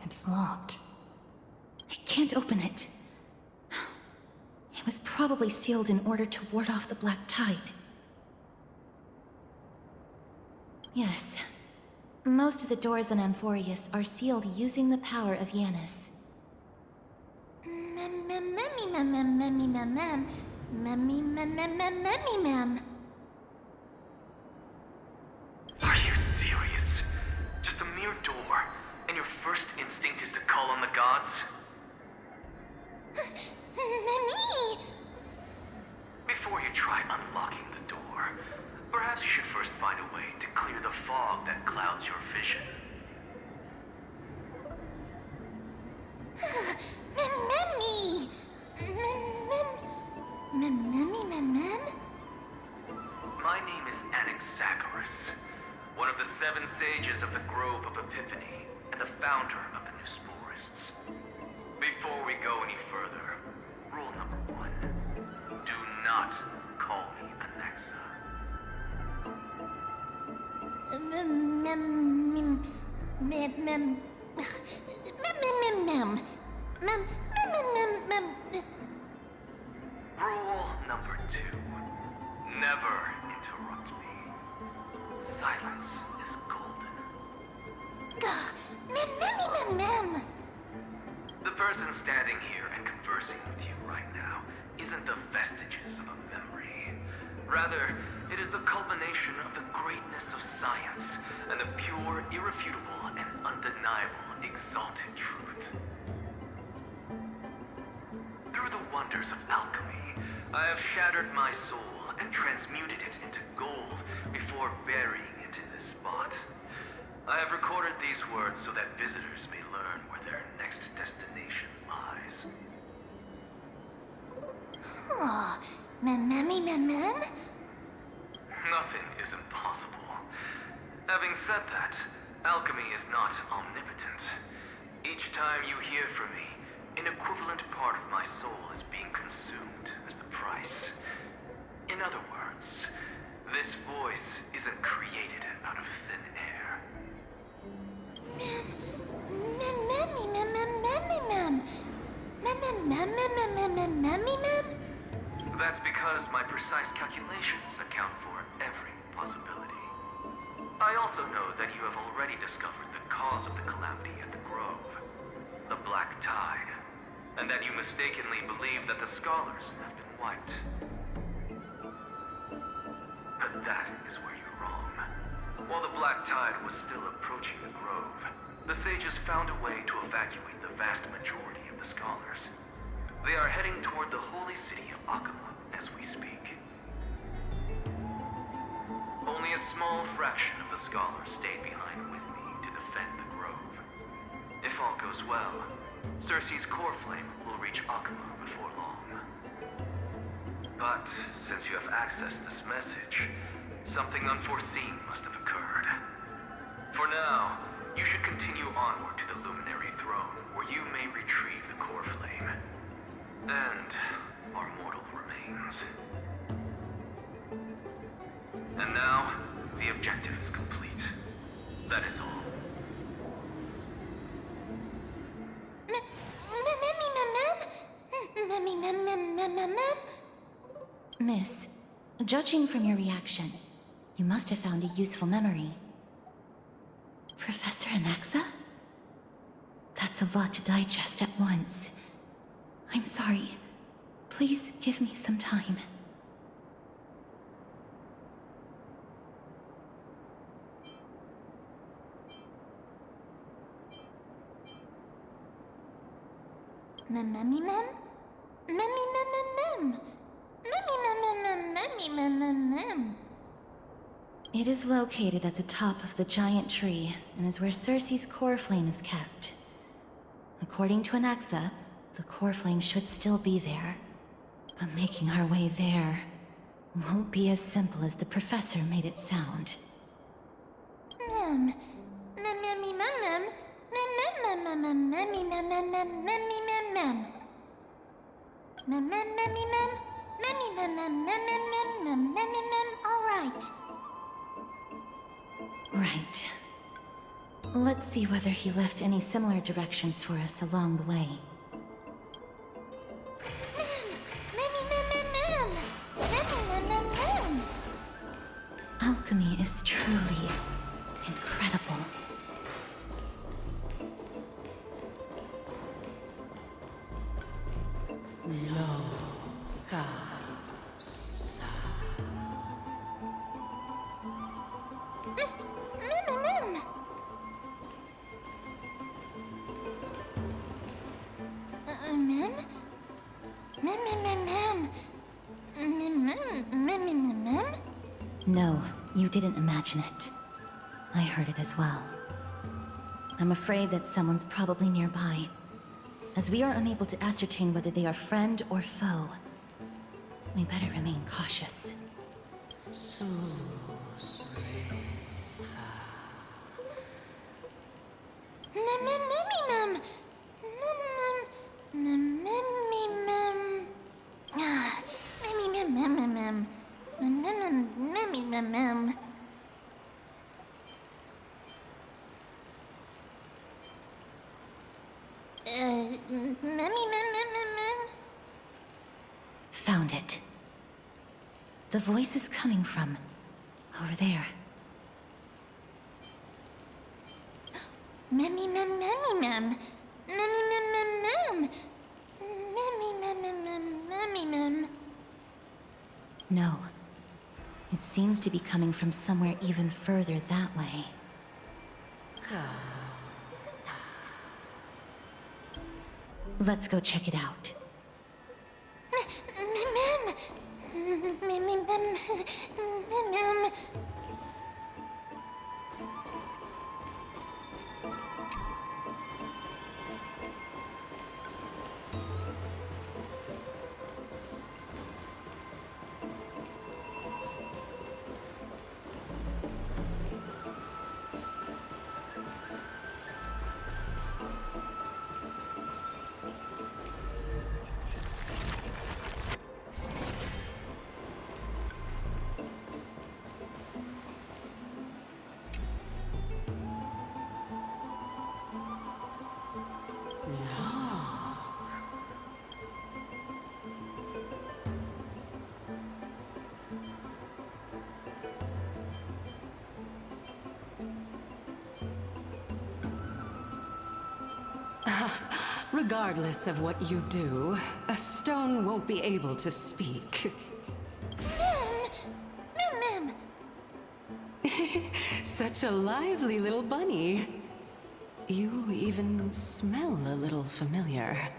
D: It's locked. I can't open it. It was probably sealed in order to ward off the Black Tide. Yes. Most of the doors on Amphoreus are sealed using the power of Yanis.
C: Mem mem
E: Are you serious? Just a mere door, and your first instinct is to call on the gods? Before you try unlocking the door, perhaps you should first find a way to clear the fog that clouds your vision. My name is Anaxagoras, one of the 7 sages of the Grove of Epiphany, and the founder of the New Sporists. Before we go any further, rule number 1. Do not call me Anaxa. Rule number 2. Never interrupt me. Silence is golden. The person standing here and conversing with you right now isn't the vestiges of a memory. Rather, it is the culmination of the greatness of science and the pure, irrefutable, and undeniable exalted truth. Through the wonders of alchemy, I have shattered my soul and transmuted it into gold before burying it in this spot. I have recorded these words so that visitors may learn where their next destination lies. Nothing is impossible. Having said that, alchemy is not omnipotent. Each time you hear from me, an equivalent part of my soul is being consumed as the price. In other words, this voice isn't created out of thin air. That's because my precise calculations account for every possibility. I also know that you have already discovered the cause of the calamity at the Grove, the Black Tide, and that you mistakenly believe that the scholars have been wiped. But that is where you're wrong. While the Black Tide was still approaching the Grove, the sages found a way to evacuate the vast majority of the scholars. They are heading toward the holy city of Akama as we speak. Only a small fraction of the scholars stayed behind with me to defend the Grove. If all goes well, Circe's core flame will reach Akama before long. But since you have accessed this message, something unforeseen must have occurred. For now, you should continue onward to the Luminary Throne, where you may retrieve the core flame. And our mortal remains. And now, the objective is complete. That is all.
D: Miss, judging from your reaction, you must have found a useful memory. Professor Anaxa? That's a lot to digest at once. I'm sorry. Please give me some time. It is located at the top of the giant tree, and is where Circe's core flame is kept. According to Anaxa, the core flame should still be there. But making our way there won't be as simple as the professor made it sound.
C: All right.
D: Right. Let's see whether he left any similar directions for us along the way. Alchemy is truly incredible.
C: Mem? Mem?
D: No, you didn't imagine it. I heard it as well. I'm afraid that someone's probably nearby, as we are unable to ascertain whether they are friend or foe. We better remain cautious. Found it. The voice is coming from over there. No. It seems to be coming from somewhere even further that way. Let's go check it out.
T: Regardless of what you do, a stone won't be able to speak.
C: Mem!
T: Such a lively little bunny. You even smell a little familiar.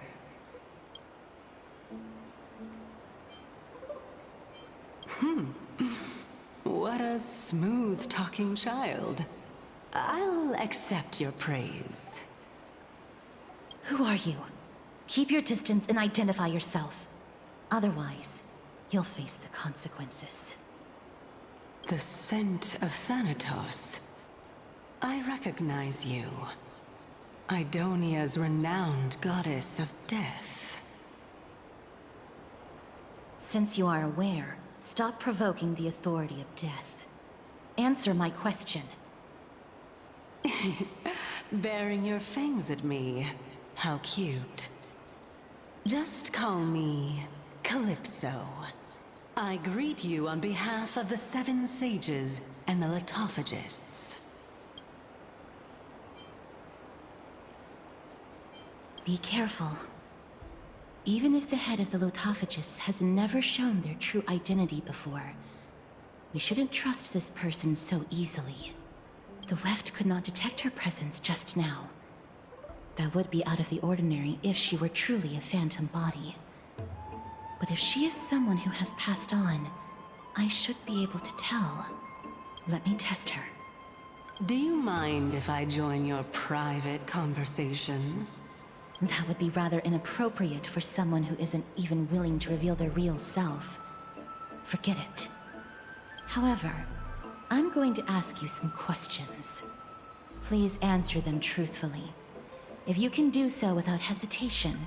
T: What a smooth-talking child. I'll accept your praise.
D: Who are you? Keep your distance and identify yourself. Otherwise, you'll face the consequences.
T: The scent of Thanatos. I recognize you. Idonia's renowned goddess of death.
D: Since you are aware, stop provoking the authority of death. Answer my question.
T: Baring your fangs at me. How cute. Just call me Calypso. I greet you on behalf of the Seven Sages and the Litophagists.
D: Be careful. Even if the head of the Litophagists has never shown their true identity before, we shouldn't trust this person so easily. The Weft could not detect her presence just now. That would be out of the ordinary if she were truly a phantom body. But if she is someone who has passed on, I should be able to tell. Let me test her.
T: Do you mind if I join your private conversation?
D: That would be rather inappropriate for someone who isn't even willing to reveal their real self. Forget it. However, I'm going to ask you some questions. Please answer them truthfully. If you can do so without hesitation,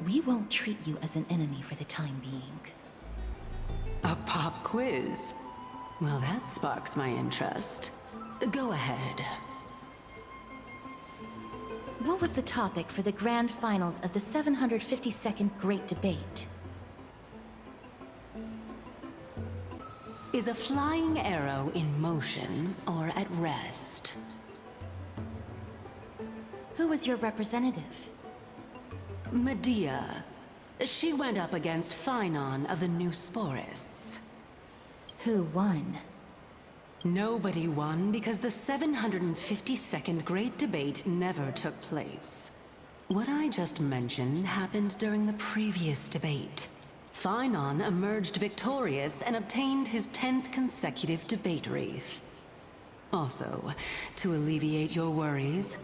D: we won't treat you as an enemy for the time being.
T: A pop quiz? Well, that sparks my interest. Go ahead.
D: What was the topic for the grand finals of the 752nd Great Debate?
T: Is a flying arrow in motion or at rest?
D: Who was your representative?
T: Medea, She went up against Phynon of the New Sporists.
D: Who won?
T: Nobody won because the 752nd Great Debate never took place. What I just mentioned happened during the previous debate. Phynon emerged victorious and obtained his 10th consecutive debate wreath. Also, to alleviate your worries,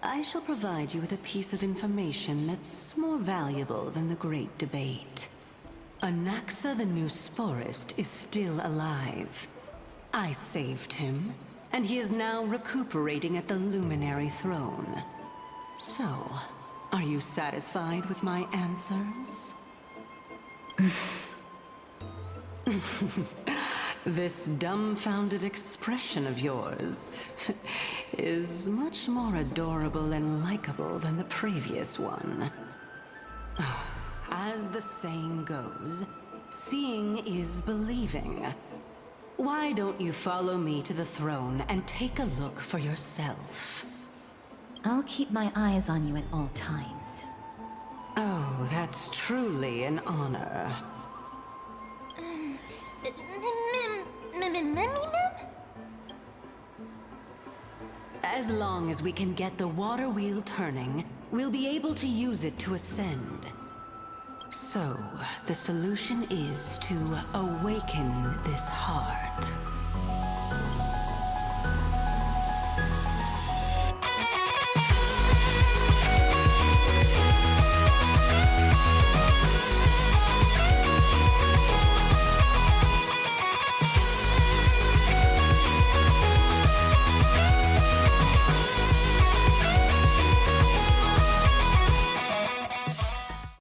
T: I shall provide you with a piece of information that's more valuable than the Great Debate. Anaxa the New Sporist is still alive. I saved him, and he is now recuperating at the Luminary Throne. So, are you satisfied with my answers? This dumbfounded expression of yours is much more adorable and likable than the previous one. As the saying goes, seeing is believing. Why don't you follow me to the throne and take a look for yourself?
D: I'll keep my eyes on you at all times.
T: Oh, that's truly an honor. As long as we can get the water wheel turning, we'll be able to use it to ascend. So, the solution is to awaken this heart.